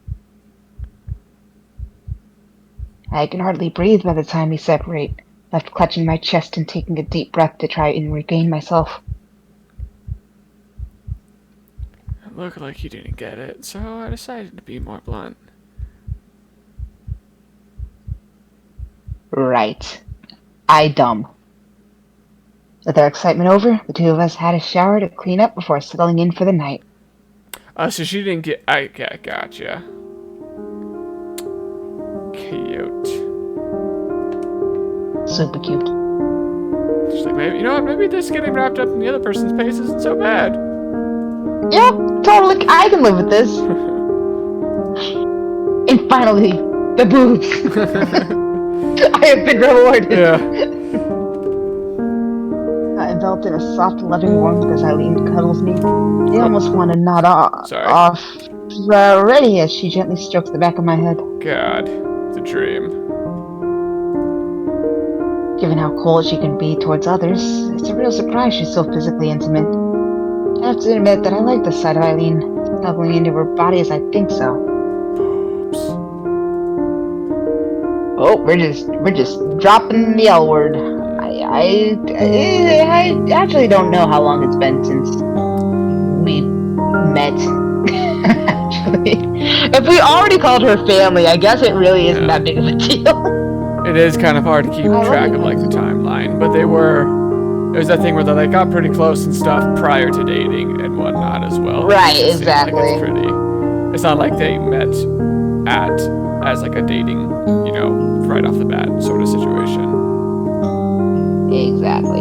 I can hardly breathe by the time we separate, left clutching my chest and taking a deep breath to try and regain myself. It looked like you didn't get it, so I decided to be more blunt. Right. I dumb. With our excitement over, the two of us had a shower to clean up before settling in for the night. So she didn't get... I gotcha. Cute. Super cute. She's like, maybe, you know what, maybe this getting wrapped up in the other person's pace isn't so bad. Yeah, totally. I can live with this. And finally, the boobs. I have been rewarded. Yeah. Enveloped in a soft, loving warmth as Eileen cuddles me. I almost want to nod off already as she gently strokes the back of my head. God, it's a dream. Given how cold she can be towards others, it's a real surprise she's so physically intimate. I have to admit that I like the sight of Eileen snuggling into her body as I think so. Oh, we're just dropping the L word. I actually don't know how long it's been since we met. Actually, if we already called her family, I guess it really isn't that big of a deal. It is kind of hard to keep track of like the timeline, but it was that thing where they like got pretty close and stuff prior to dating and whatnot as well. Right, It seems like exactly. it's not like they met as like a dating, right off the bat sort of situation. Exactly.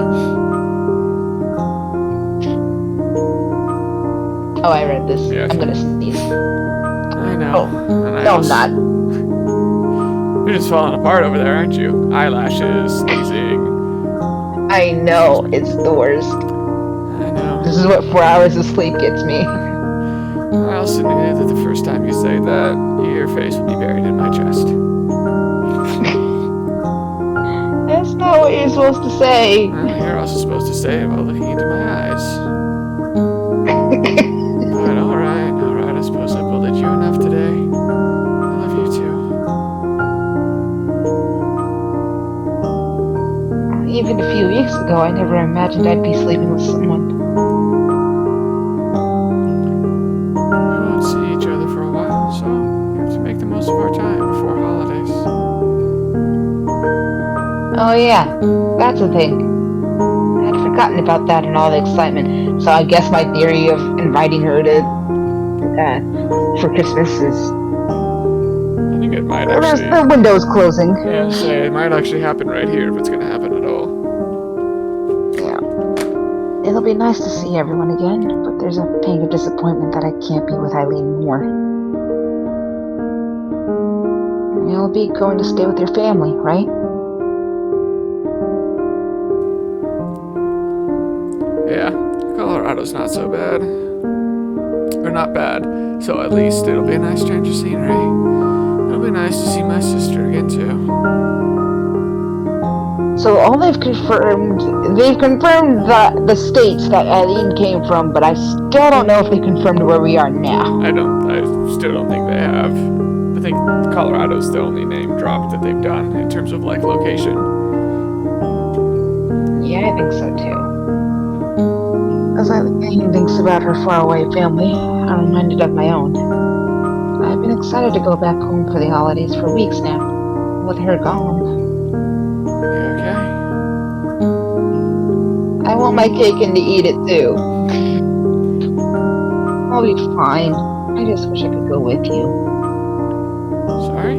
Oh, I read this. Yeah. I'm gonna sneeze. I know. Oh, And I no, I'm also- not. You're just falling apart over there, aren't you? Eyelashes, sneezing. I know, it's the worst. I know. This is what 4 hours of sleep gets me. I also knew that the first time you say that, your face will be buried in my chest. That's not what you're supposed to say. Well, you're also supposed to say it while looking into my eyes. But alright, I suppose I bullied you enough today. I love you too. Even a few weeks ago, I never imagined I'd be sleeping with someone. We won't see each other for a while, so we have to make the most of our time before holidays. Oh yeah, that's a thing. I'd forgotten about that in all the excitement, so I guess my theory of inviting her to for Christmas is I think it might the actually... window's closing. Yeah, say, it might actually happen right here if it's gonna happen at all. Yeah. It'll be nice to see everyone again, but there's a pang of disappointment that I can't be with Eileen more. You'll be going to stay with your family, right? Yeah, Colorado's not so bad. Or not bad, so at least it'll be a nice change of scenery. It'll be nice to see my sister again too. So all they've confirmed the states that Eileen came from, but I still don't know if they confirmed where we are now. I still don't think they have. I think Colorado's the only name drop that they've done in terms of like location. Yeah, I think so too. As Eileen thinks about her faraway family, I'm reminded of my own. I've been excited to go back home for the holidays for weeks now, with her gone. You okay? I want my cake and to eat it too. I'll be fine. I just wish I could go with you. Sorry?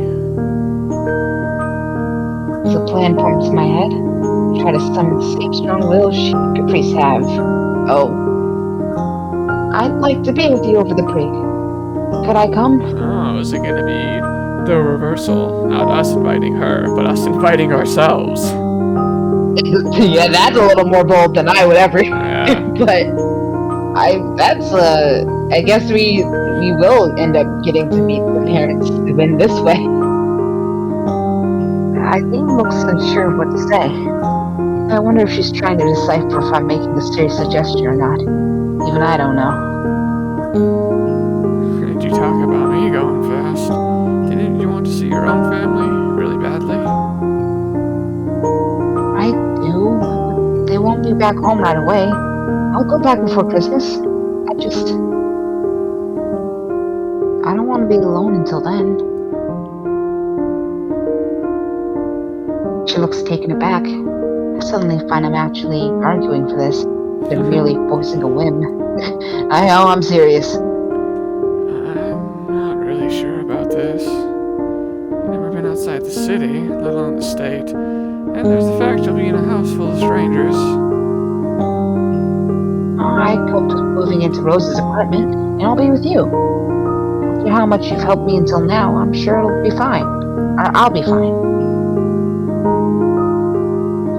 The plan forms in my head. Try to summon the same strong will she and Caprice have. Oh. I'd like to be with you over the break. Could I come? Oh, is it gonna be the reversal? Not us inviting her, but us inviting ourselves. Yeah, that's a little more bold than I would ever. Yeah. But I guess we will end up getting to meet the parents in this way. Eileen looks unsure of what to say. I wonder if she's trying to decipher if I'm making a serious suggestion or not. Even I don't know. Did you talk about me going fast? Didn't you want to see your own family really badly? I do. But they won't be back home right away. I'll go back before Christmas. I don't want to be alone until then. She looks taken aback. I suddenly find I'm actually arguing for this, than merely voicing a whim. I know, I'm serious. I'm not really sure about this. You've never been outside the city, let alone the state. And there's the fact you'll be in a house full of strangers. I coped with moving into Rose's apartment, and I'll be with you. After how much you've helped me until now, I'm sure it'll be fine. Or I'll be fine.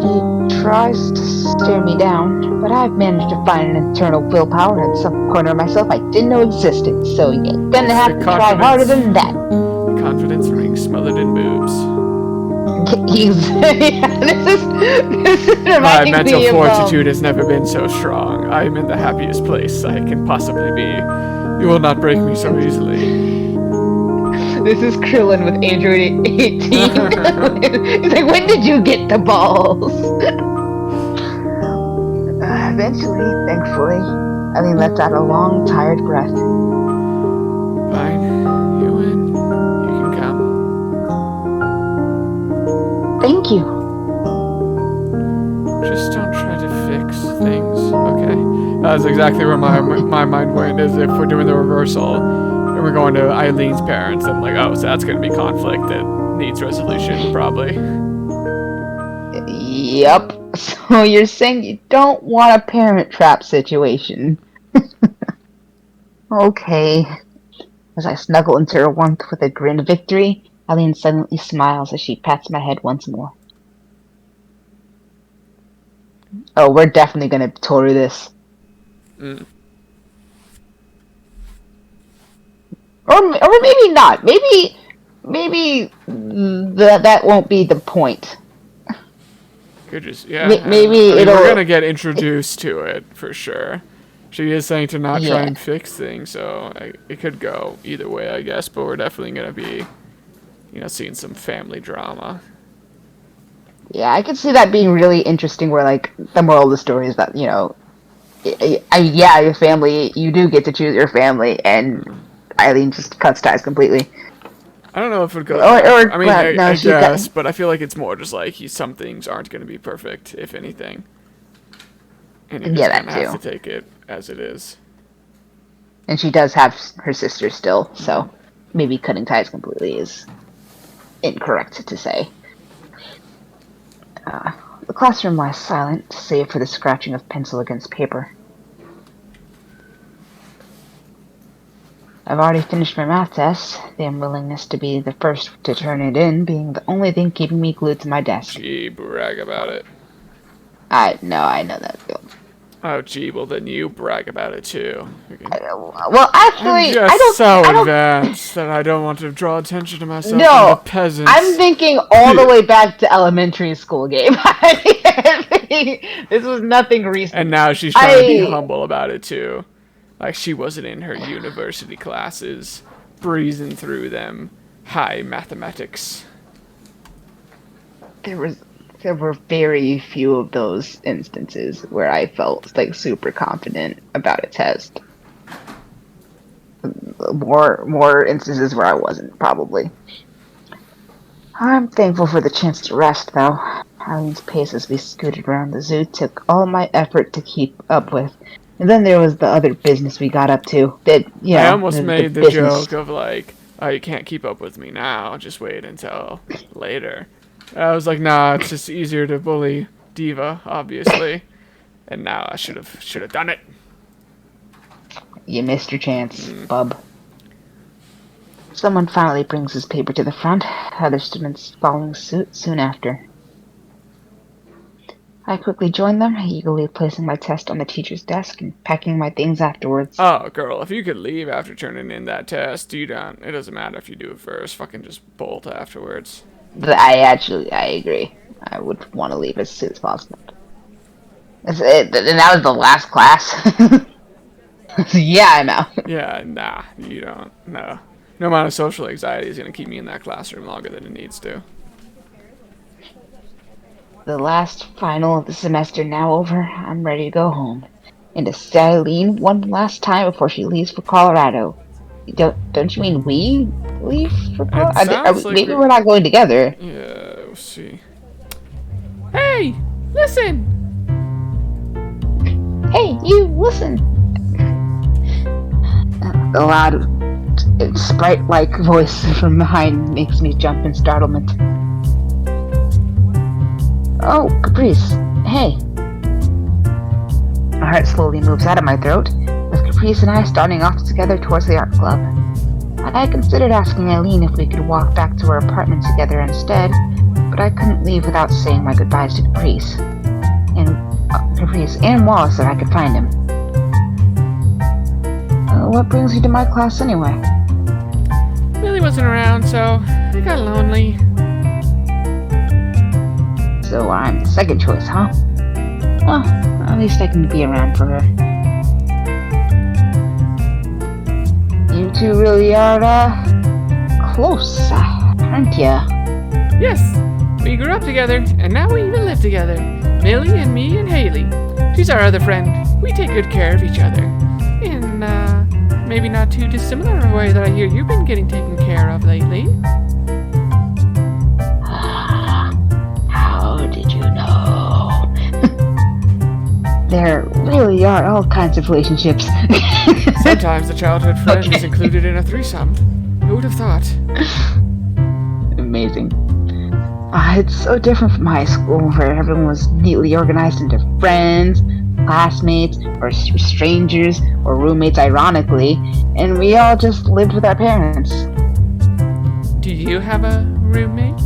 He tries to stare me down, but I've managed to find an internal willpower in some corner of myself I didn't know existed, so you're gonna have to try harder than that. The confidence ring smothered in boobs. He's this is My reminding mental me of, fortitude has never been so strong. I am in the happiest place I can possibly be. You will not break me so easily. This is Krillin with Android 18. He's like, when did you get the balls? Eventually, thankfully, Eileen lets out a long, tired breath. Fine. You win. You can come. Thank you. Just don't try to fix things, okay? That's exactly where my mind went, is if we're doing the reversal and we're going to Eileen's parents, I'm like, oh, so that's going to be conflict that needs resolution, probably. Yep. So you're saying you don't want a parent trap situation. Okay. As I snuggle into her warmth with a grin of victory, Eileen suddenly smiles as she pats my head once more. Oh, we're definitely gonna tour this. Mm. Or maybe not. Maybe that won't be the point. Could just, yeah. Maybe I mean, it'll. we're gonna get introduced to it for sure. She is saying to not try Yeah. and fix things, so it could go either way, I guess. But we're definitely gonna be, seeing some family drama. Yeah, I could see that being really interesting. Where like the moral of the story is that yeah, your family, you do get to choose your family, and Eileen just cuts ties completely. I don't know if it would go. Or I mean, well, no, I she got- guess, but I feel like it's more just like some things aren't going to be perfect, if anything. And you Yeah, just that kind of have too. to take it as it is. And she does have her sister still, so maybe cutting ties completely is incorrect to say. The classroom lies silent, save for the scratching of pencil against paper. I've already finished my math test, the unwillingness to be the first to turn it in being the only thing keeping me glued to my desk. Gee, brag about it. I know that feeling. Oh, gee, well then you brag about it too. Well, actually, I'm just I don't. so I don't. advanced that I don't want to draw attention to myself No, and the peasants. I'm thinking all the way back to elementary school game. This was nothing recent. And now she's trying to be humble about it too. Like she wasn't in her university classes, breezing through them, high mathematics. There were very few of those instances where I felt like super confident about a test. More instances where I wasn't, probably. I'm thankful for the chance to rest, though. Eileen's pace as we scooted around the zoo took all my effort to keep up with. And then there was the other business we got up to. I almost made the business. joke of like, oh, you can't keep up with me now. Just wait until later. I was like, nah, it's just easier to bully Diva, obviously. And now I should have done it. You missed your chance, bub. Someone finally brings his paper to the front, other students following suit soon after. I quickly joined them, eagerly placing my test on the teacher's desk and packing my things afterwards. Oh, girl, if you could leave after turning in that test, it doesn't matter if you do it first. Fucking just bolt afterwards. I agree. I would want to leave as soon as possible. And that was the last class. Yeah, I'm out. Yeah, nah, you don't. No. No amount of social anxiety is going to keep me in that classroom longer than it needs to. The last final of the semester now over, I'm ready to go home. And to see Eileen one last time before she leaves for Colorado. Don't you mean we leave for Colorado? Maybe we're not going together. Yeah, we'll see. Hey, listen! Hey, you, listen! The loud, sprite-like voice from behind makes me jump in startlement. Oh, Caprice, hey. My heart slowly moves out of my throat, with Caprice and I starting off together towards the art club. I considered asking Eileen if we could walk back to her apartment together instead, but I couldn't leave without saying my goodbyes to Caprice. And Wallace if I could find him. What brings you to my class anyway? Billy wasn't around, so I got lonely. so I'm the second choice, huh? Well, at least I can be around for her. You two really are, close, aren't ya? Yes, we grew up together, and now we even live together. Millie and me and Haley. She's our other friend. We take good care of each other. In, maybe not too dissimilar a way that I hear you've been getting taken care of lately. How did you know? There really are all kinds of relationships. Sometimes a childhood friend is Okay. included in a threesome. Who would have thought? Amazing. It's so different from high school, where everyone was neatly organized into friends, classmates, or strangers, or roommates, ironically, and we all just lived with our parents. Do you have a roommate?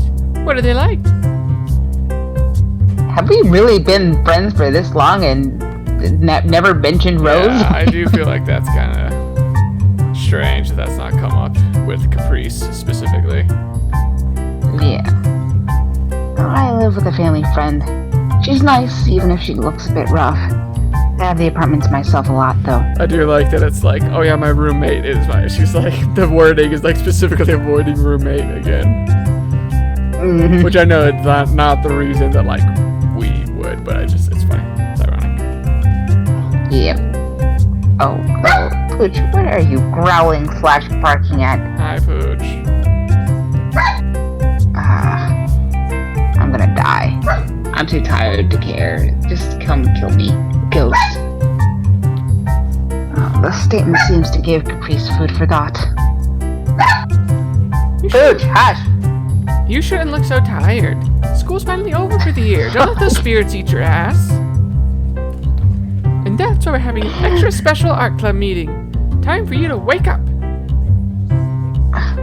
What are they like? Have we really been friends for this long and never mentioned Rose? Yeah, I do feel like that's kind of strange that that's not come up with Caprice specifically. Yeah. I live with a family friend. She's nice, even if she looks a bit rough. I have the apartment to myself a lot, though. I do like that it's like, oh yeah, my roommate is my. She's like, the wording is like specifically avoiding roommate again. Mhm. Which I know it's not the reason that like we would, but it's funny. It's ironic. Yep. Oh, Pooch, what are you growling / barking at? Hi, Pooch. I'm gonna die. I'm too tired to care. Just come kill me, ghost. The statement seems to give Caprice food for thought. Pooch, hush! You shouldn't look so tired. School's finally over for the year. Don't let those spirits eat your ass. And that's why we're having an extra special art club meeting. Time for you to wake up.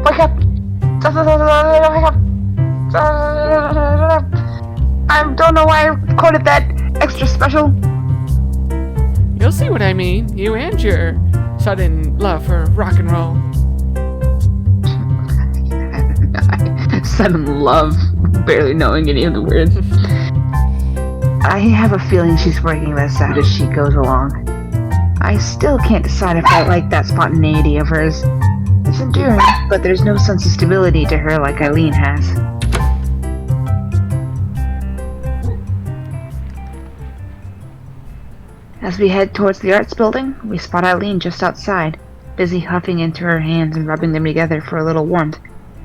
Wake up! Wake up! I don't know why I quoted that extra special. You'll see what I mean. You and your sudden love for rock and roll. Sudden love, barely knowing any of the words. I have a feeling she's working this out as she goes along. I still can't decide if I like that spontaneity of hers. It's endearing, but there's no sense of stability to her like Eileen has. As we head towards the arts building, we spot Eileen just outside, busy huffing into her hands and rubbing them together for a little warmth.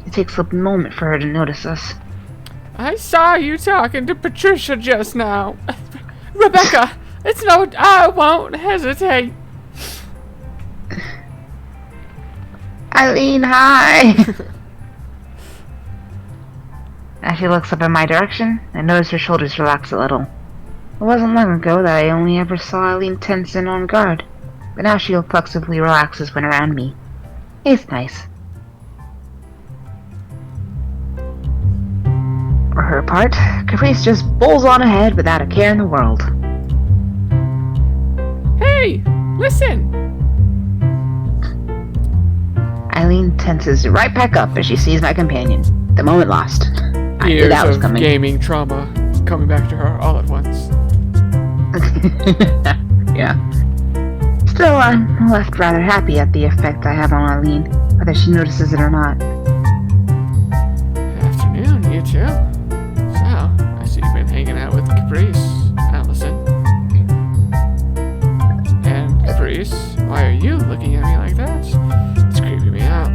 It takes a moment for her to notice us. I saw you talking to Patricia just now. Rebecca, it's no, I won't hesitate. Eileen, hi! As she looks up in my direction, I notice her shoulders relax a little. It wasn't long ago that I only ever saw Eileen tense and on guard, but now she reflexively relaxes when around me. It's nice. For her part, Caprice just bowls on ahead without a care in the world. Hey, listen. Eileen tenses right back up as she sees my companion. The moment lost. I knew Years that was of coming. gaming trauma coming back to her all at once. Yeah. Still, I'm left rather happy at the effect I have on Eileen, whether she notices it or not. Afternoon, you two. So, I see you've been hanging out with Caprice, Allison. And Caprice, why are you looking at me like that? It's creeping me out.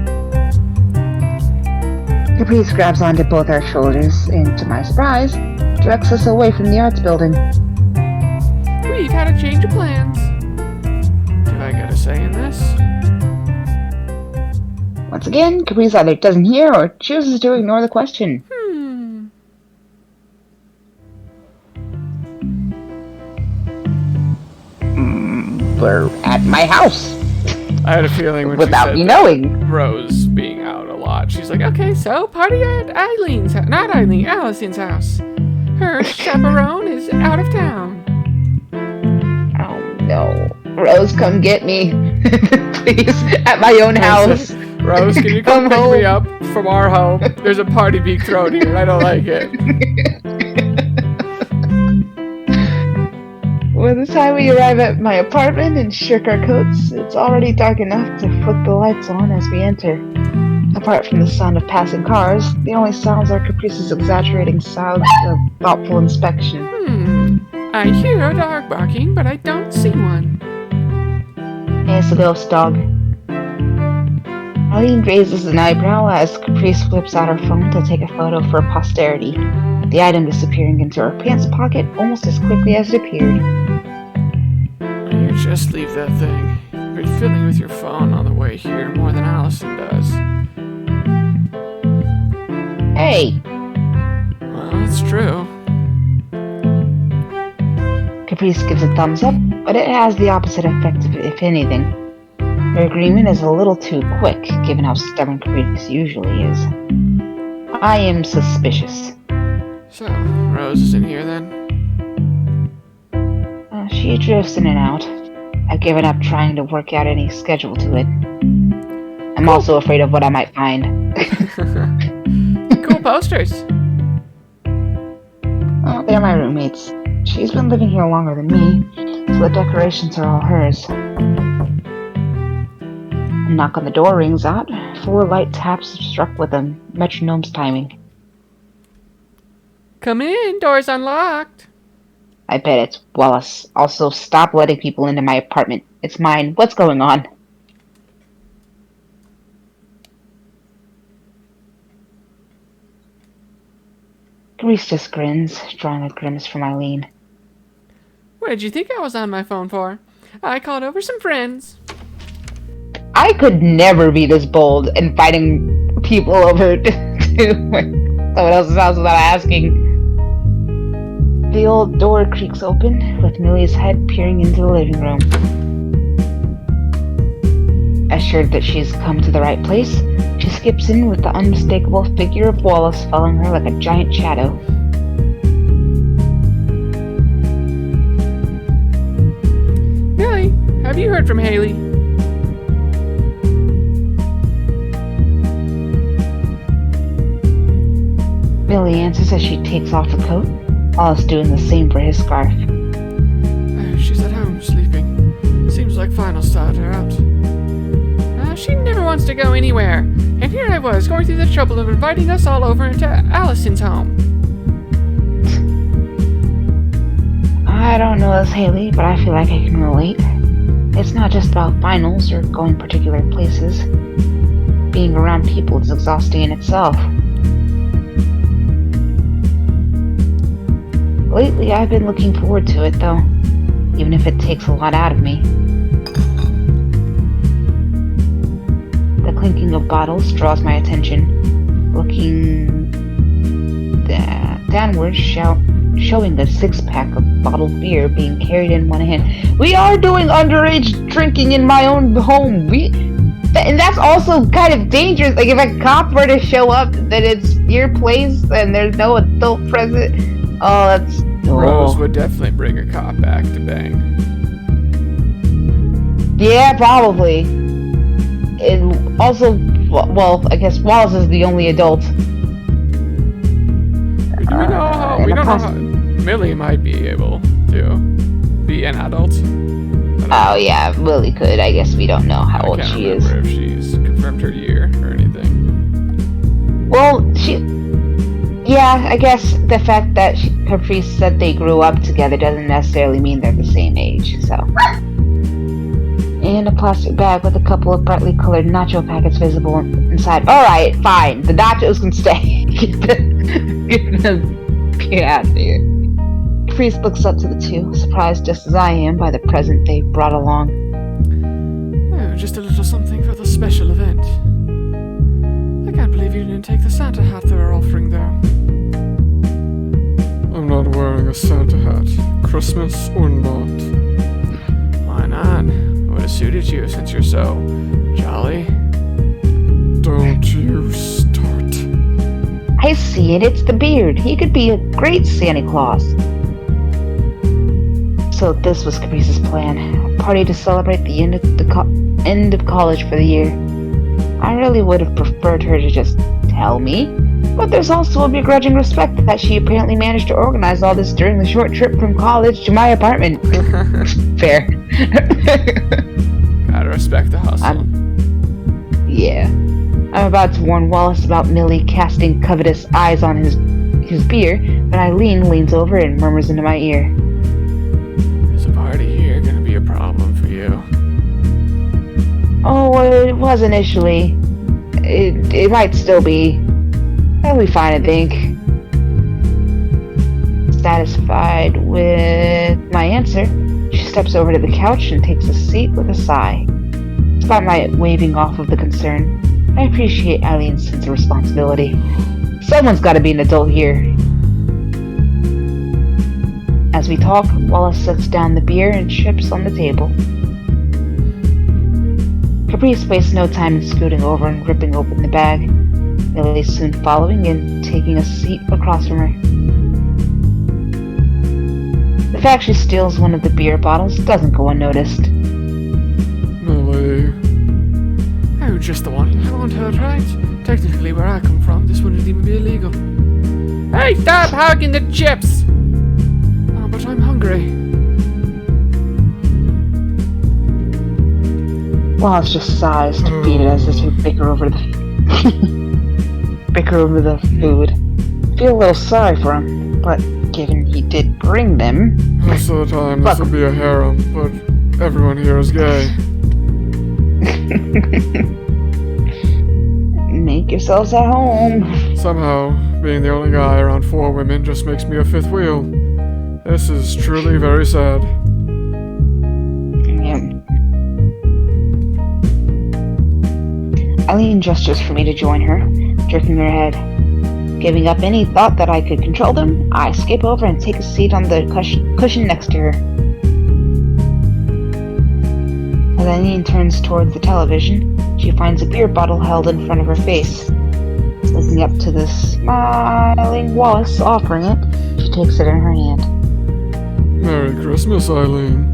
Caprice grabs onto both our shoulders and, to my surprise, directs us away from the arts building. We've had a change of plans. Do I get a say in this? Once again, Caprice either doesn't hear or chooses to ignore the question. We're at my house, I had a feeling when without she me said knowing. Rose being out a lot. She's like, okay, so party at Eileen's house. Not Eileen, Allison's house. Her chaperone is out of town. Oh no. Rose, come get me. Please, at my own house. Rose, can you come Come pick me home. up from our home? There's a party being thrown here and I don't like it. By the time we arrive at my apartment and shirk our coats, it's already dark enough to flick the lights on as we enter. Apart from the sound of passing cars, the only sounds are Caprice's exaggerating sounds of thoughtful inspection. I hear a dog barking, but I don't see one. It's a ghost dog. Eileen raises an eyebrow as Caprice whips out her phone to take a photo for posterity, the item disappearing into her pants pocket almost as quickly as it appeared. You just leave that thing. You've been fiddling with your phone on the way here more than Allison does. Hey! Well, it's true. Caprice gives a thumbs up, but it has the opposite effect if anything. Her agreement is a little too quick, given how stubborn Caprice usually is. I am suspicious. So, Rose isn't here then? She drifts in and out. I've given up trying to work out any schedule to it. I'm also afraid of what I might find. Cool posters. Oh, they're my roommates. She's been living here longer than me, so the decorations are all hers. A knock on the door rings out. 4 light taps struck with a metronome's timing. Come in, door's unlocked. I bet it's Wallace. Also, stop letting people into my apartment. It's mine. What's going on? Grease just grins, drawing a grimace from Eileen. What did you think I was on my phone for? I called over some friends. I could never be this bold, inviting people over to someone else's house without asking. The old door creaks open, with Millie's head peering into the living room. Assured that she's come to the right place, she skips in with the unmistakable figure of Wallace following her like a giant shadow. Millie, have you heard from Haley? Millie answers as she takes off the coat, Wallace doing the same for his scarf. She's at home, sleeping. Seems like finals started her out. She never wants to go anywhere. And here I was, going through the trouble of inviting us all over into Allison's home. I don't know this Haley, but I feel like I can relate. It's not just about finals or going particular places. Being around people is exhausting in itself. Lately, I've been looking forward to it, though, even if it takes a lot out of me. The clinking of bottles draws my attention. Looking downwards, showing a 6-pack of bottled beer being carried in one hand. We are doing underage drinking in my own home. And that's also kind of dangerous. Like, if a cop were to show up, that it's your place and there's no adult present. Oh, that's... Rose would definitely bring a cop back to bang. Yeah, probably. And also, well, I guess Wallace is the only adult. Do we know how... We don't know how... Millie might be able to be an adult. Oh, yeah, Millie could. I guess we don't know how old she is. I can't remember if she's confirmed her year or anything. Well, yeah, I guess the fact that Caprice said they grew up together doesn't necessarily mean they're the same age, so. And a plastic bag with a couple of brightly colored nacho packets visible inside. Alright, fine. The nachos can stay. Get out of here. Caprice looks up to the two, surprised just as I am by the present they brought along. Oh, just a little something for the special event. I can't believe you didn't take the Santa hat they were offering there. I'm not wearing a Santa hat, Christmas or not. Why not? It would have suited you since you're so jolly. Don't you start. I see it, it's the beard. He could be a great Santa Claus. So this was Caprice's plan. A party to celebrate the end of college for the year. I really would have preferred her to just tell me, But there's also a begrudging respect that she apparently managed to organize all this during the short trip from college to my apartment. Fair. Gotta respect the hustle. Yeah. I'm about to warn Wallace about Millie casting covetous eyes on his beer, but Eileen leans over and murmurs into my ear. Is a party here gonna be a problem for you? Oh, it was initially. It might still be. That'll be fine, I think. Satisfied with my answer, she steps over to the couch and takes a seat with a sigh. Despite my waving off of the concern, I appreciate Eileen's sense of responsibility. Someone's gotta be an adult here. As we talk, Wallace sets down the beer and chips on the table. Caprice wastes no time in scooting over and ripping open the bag. Millie soon following and taking a seat across from her. The fact she steals one of the beer bottles doesn't go unnoticed. Millie. Oh, just the one. I won't hurt, right? Technically, where I come from, this wouldn't even be illegal. Hey, stop hogging the chips! Oh, but I'm hungry. Wallace just sighs to beat it as the two bicker over the food. Feel a little sorry for him, but given he did bring them... Most of the time, this would be a harem, but everyone here is gay. Make yourselves at home. Somehow, being the only guy around 4 women just makes me a fifth wheel. This is truly very sad. Eileen gestures for me to join her, jerking her head. Giving up any thought that I could control them, I skip over and take a seat on the cushion next to her. As Eileen turns towards the television, she finds a beer bottle held in front of her face. Looking up to the smiling Wallace offering it, she takes it in her hand. Merry Christmas, Eileen.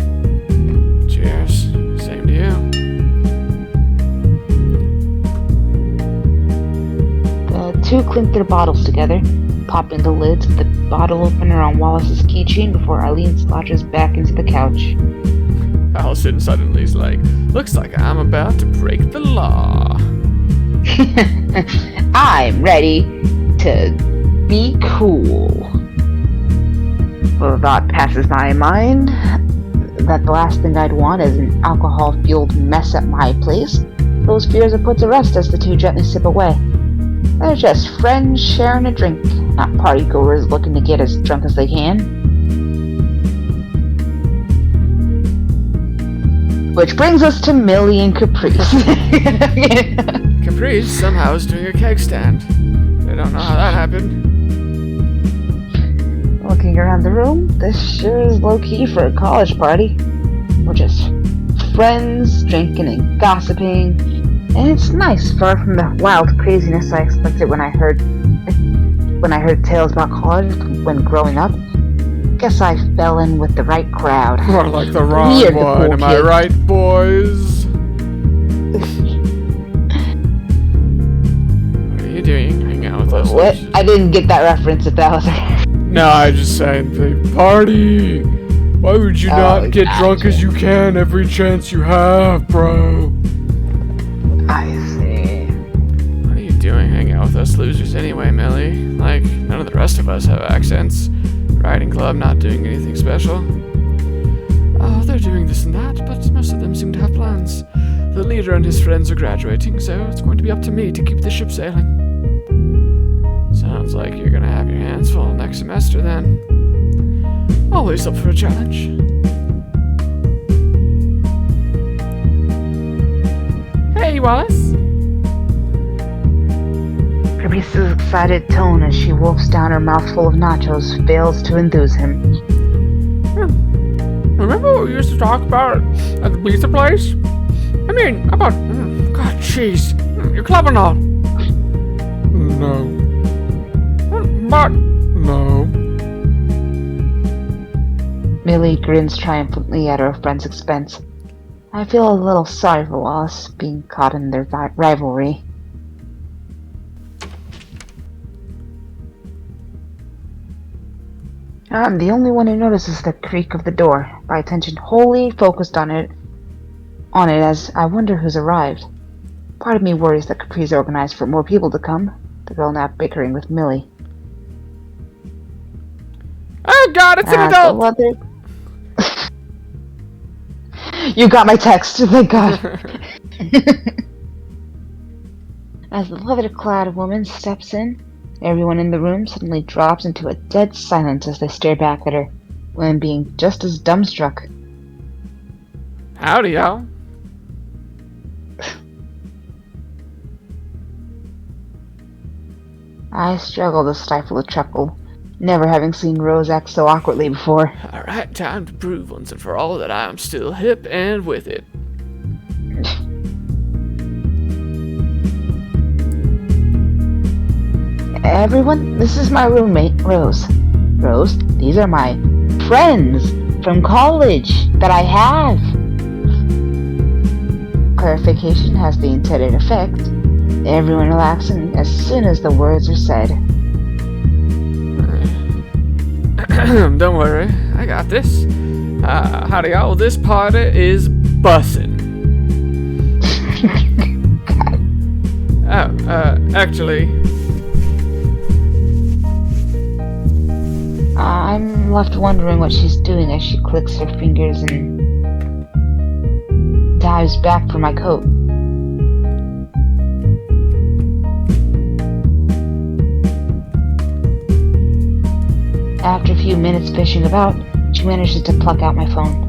Cheers. Same to you. Two clink their bottles together, popping the lids of the bottle opener on Wallace's keychain before Eileen slouches back into the couch. Allison suddenly is like, looks like I'm about to break the law. I'm ready to be cool. The thought passes my mind that the last thing I'd want is an alcohol-fueled mess at my place. Those fears are put to rest as the two gently sip away. They're just friends sharing a drink, not partygoers looking to get as drunk as they can. Which brings us to Millie and Caprice. Caprice somehow is doing a keg stand. I don't know how that happened. Looking around the room, this sure is low-key for a college party. We're just friends, drinking and gossiping. And it's nice, far from the wild craziness I expected when I heard tales about college when growing up. Guess I fell in with the right crowd. More like the wrong Weird one, cool am I kids. right, boys? What are you doing? Hang out with us. What? I didn't get that reference if that was... No, I just saying the party. Why would you not get drunk as you can every chance you have, bro? I see. What are you doing hanging out with us losers anyway, Millie? Like, none of the rest of us have accents. Riding club not doing anything special. Oh, they're doing this and that, but most of them seem to have plans. The leader and his friends are graduating, so it's going to be up to me to keep the ship sailing. Sounds like you're gonna have your hands full next semester then. Always up for a challenge. Hey, Wallace. Caprice's excited tone as she wolfs down her mouthful of nachos fails to enthuse him. Remember what we used to talk about at the pizza place? I mean, about... God, jeez. Your club or not? No. But... No. Millie grins triumphantly at her friend's expense. I feel a little sorry for Wallace being caught in their rivalry. I'm the only one who notices the creak of the door, my attention wholly focused on it as I wonder who's arrived. Part of me worries that Capri's organized for more people to come, the girl now bickering with Millie. Oh God, it's an adult! You got my text, thank God. As the leather-clad woman steps in, everyone in the room suddenly drops into a dead silence as they stare back at her, women being just as dumbstruck. Howdy, y'all. I struggle to stifle a chuckle, never having seen Rose act so awkwardly before. Alright, time to prove once and for all that I am still hip and with it. Everyone, this is my roommate, Rose. Rose, these are my friends from college that I have. Clarification has the intended effect. Everyone relaxing as soon as the words are said. Don't worry, I got this. Howdy, y'all. This party is bussin'. Actually, I'm left wondering what she's doing as she clicks her fingers and dives back for my coat. After a few minutes fishing about, she manages to pluck out my phone.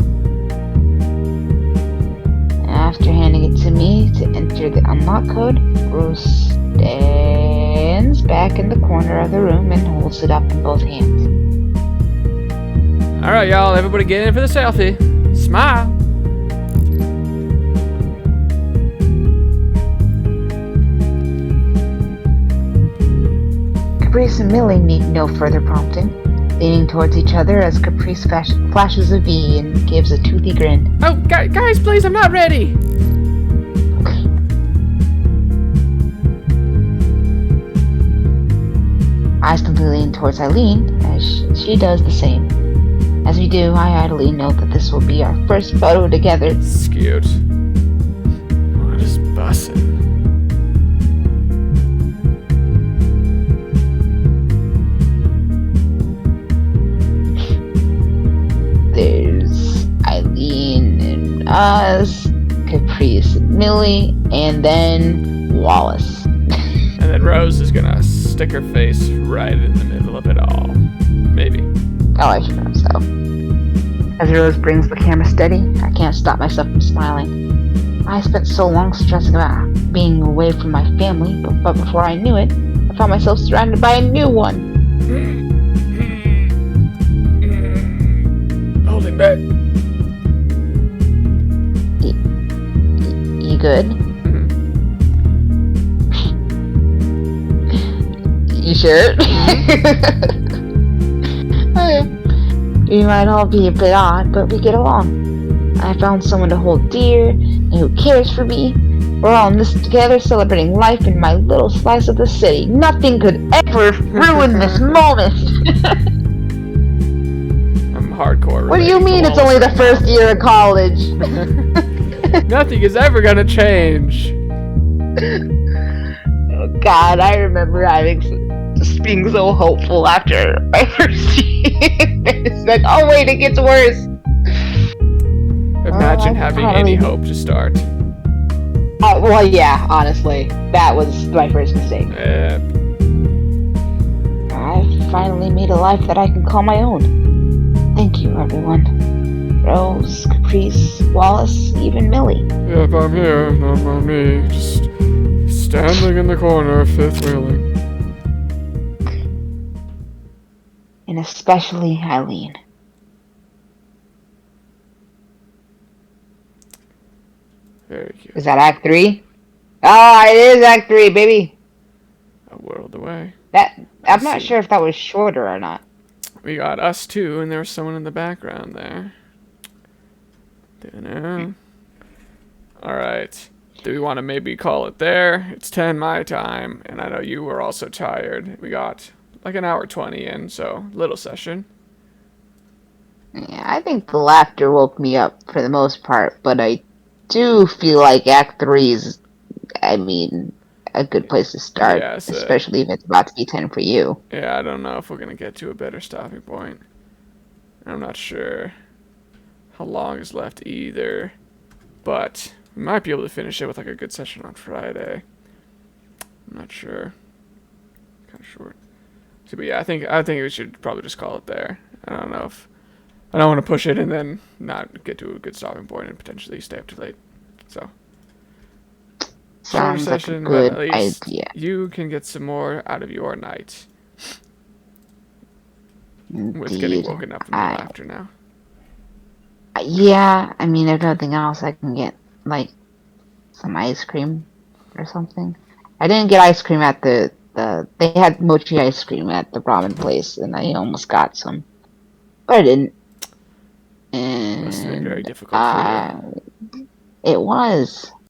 After handing it to me to enter the unlock code, Rose stands back in the corner of the room and holds it up in both hands. alright, y'all. Everybody get in for the selfie. Smile. Caprice and Millie need no further prompting, leaning towards each other as Caprice flashes a V and gives a toothy grin. Oh, guys, please, I'm not ready. I simply lean towards Eileen as she does the same. As we do, I idly note that this will be our first photo together. Cute. What is bussin'? There's Eileen and us, Caprice and Millie, and then Wallace. And then Rose is gonna stick her face right in the middle of it all. Maybe. Oh, I should hope so. As Rose brings the camera steady, I can't stop myself from smiling. I spent so long stressing about being away from my family, but before I knew it, I found myself surrounded by a new one. Holding back. You good? You sure? We might all be a bit odd, but we get along. I found someone to hold dear and who cares for me. We're all in this together, celebrating life in my little slice of the city. Nothing could ever ruin this moment. I'm hardcore. What do you mean it's only the first year of college? Nothing is ever gonna change. Oh God, I remember just being so hopeful after my first year. It's like, oh wait, it gets worse. Imagine having any hope to start. Well, yeah, honestly, that was my first mistake. I've finally made a life that I can call my own. Thank you, everyone. Rose, Caprice, Wallace, even Millie. Yep, I'm here. Not me. Just standing in the corner, fifth wheeling. And especially Eileen. Very cute. Is that Act 3? Oh, it is Act 3, baby! A world away. I'm not sure if that was shorter or not. We got us too, and there was someone in the background there. Alright. Do we want to maybe call it there? It's 10 my time, and I know you were also tired. We got like an hour 20 in, so little session. Yeah, I think the laughter woke me up for the most part, but I do feel like Act 3 is, I mean, a good place to start, Yeah, so especially if it's about to be 10 for you. yeah, I don't know if we're gonna get to a better stopping point. I'm not sure how long is left either, but we might be able to finish it with like a good session on Friday. I'm not sure. Kind of short. So, but yeah, I think we should probably just call it there. I don't know if I don't want to push it and then not get to a good stopping point and potentially stay up too late. So shorter Sounds like a session, but at good least idea. you can get some more out of your night with getting Indeed. woken up from your I, laughter now. yeah, I mean, if nothing else, I can get, like, some ice cream or something. I didn't get ice cream at they had mochi ice cream at the ramen place, and I almost got some, but I didn't. Must have been very And, difficult for you. it was.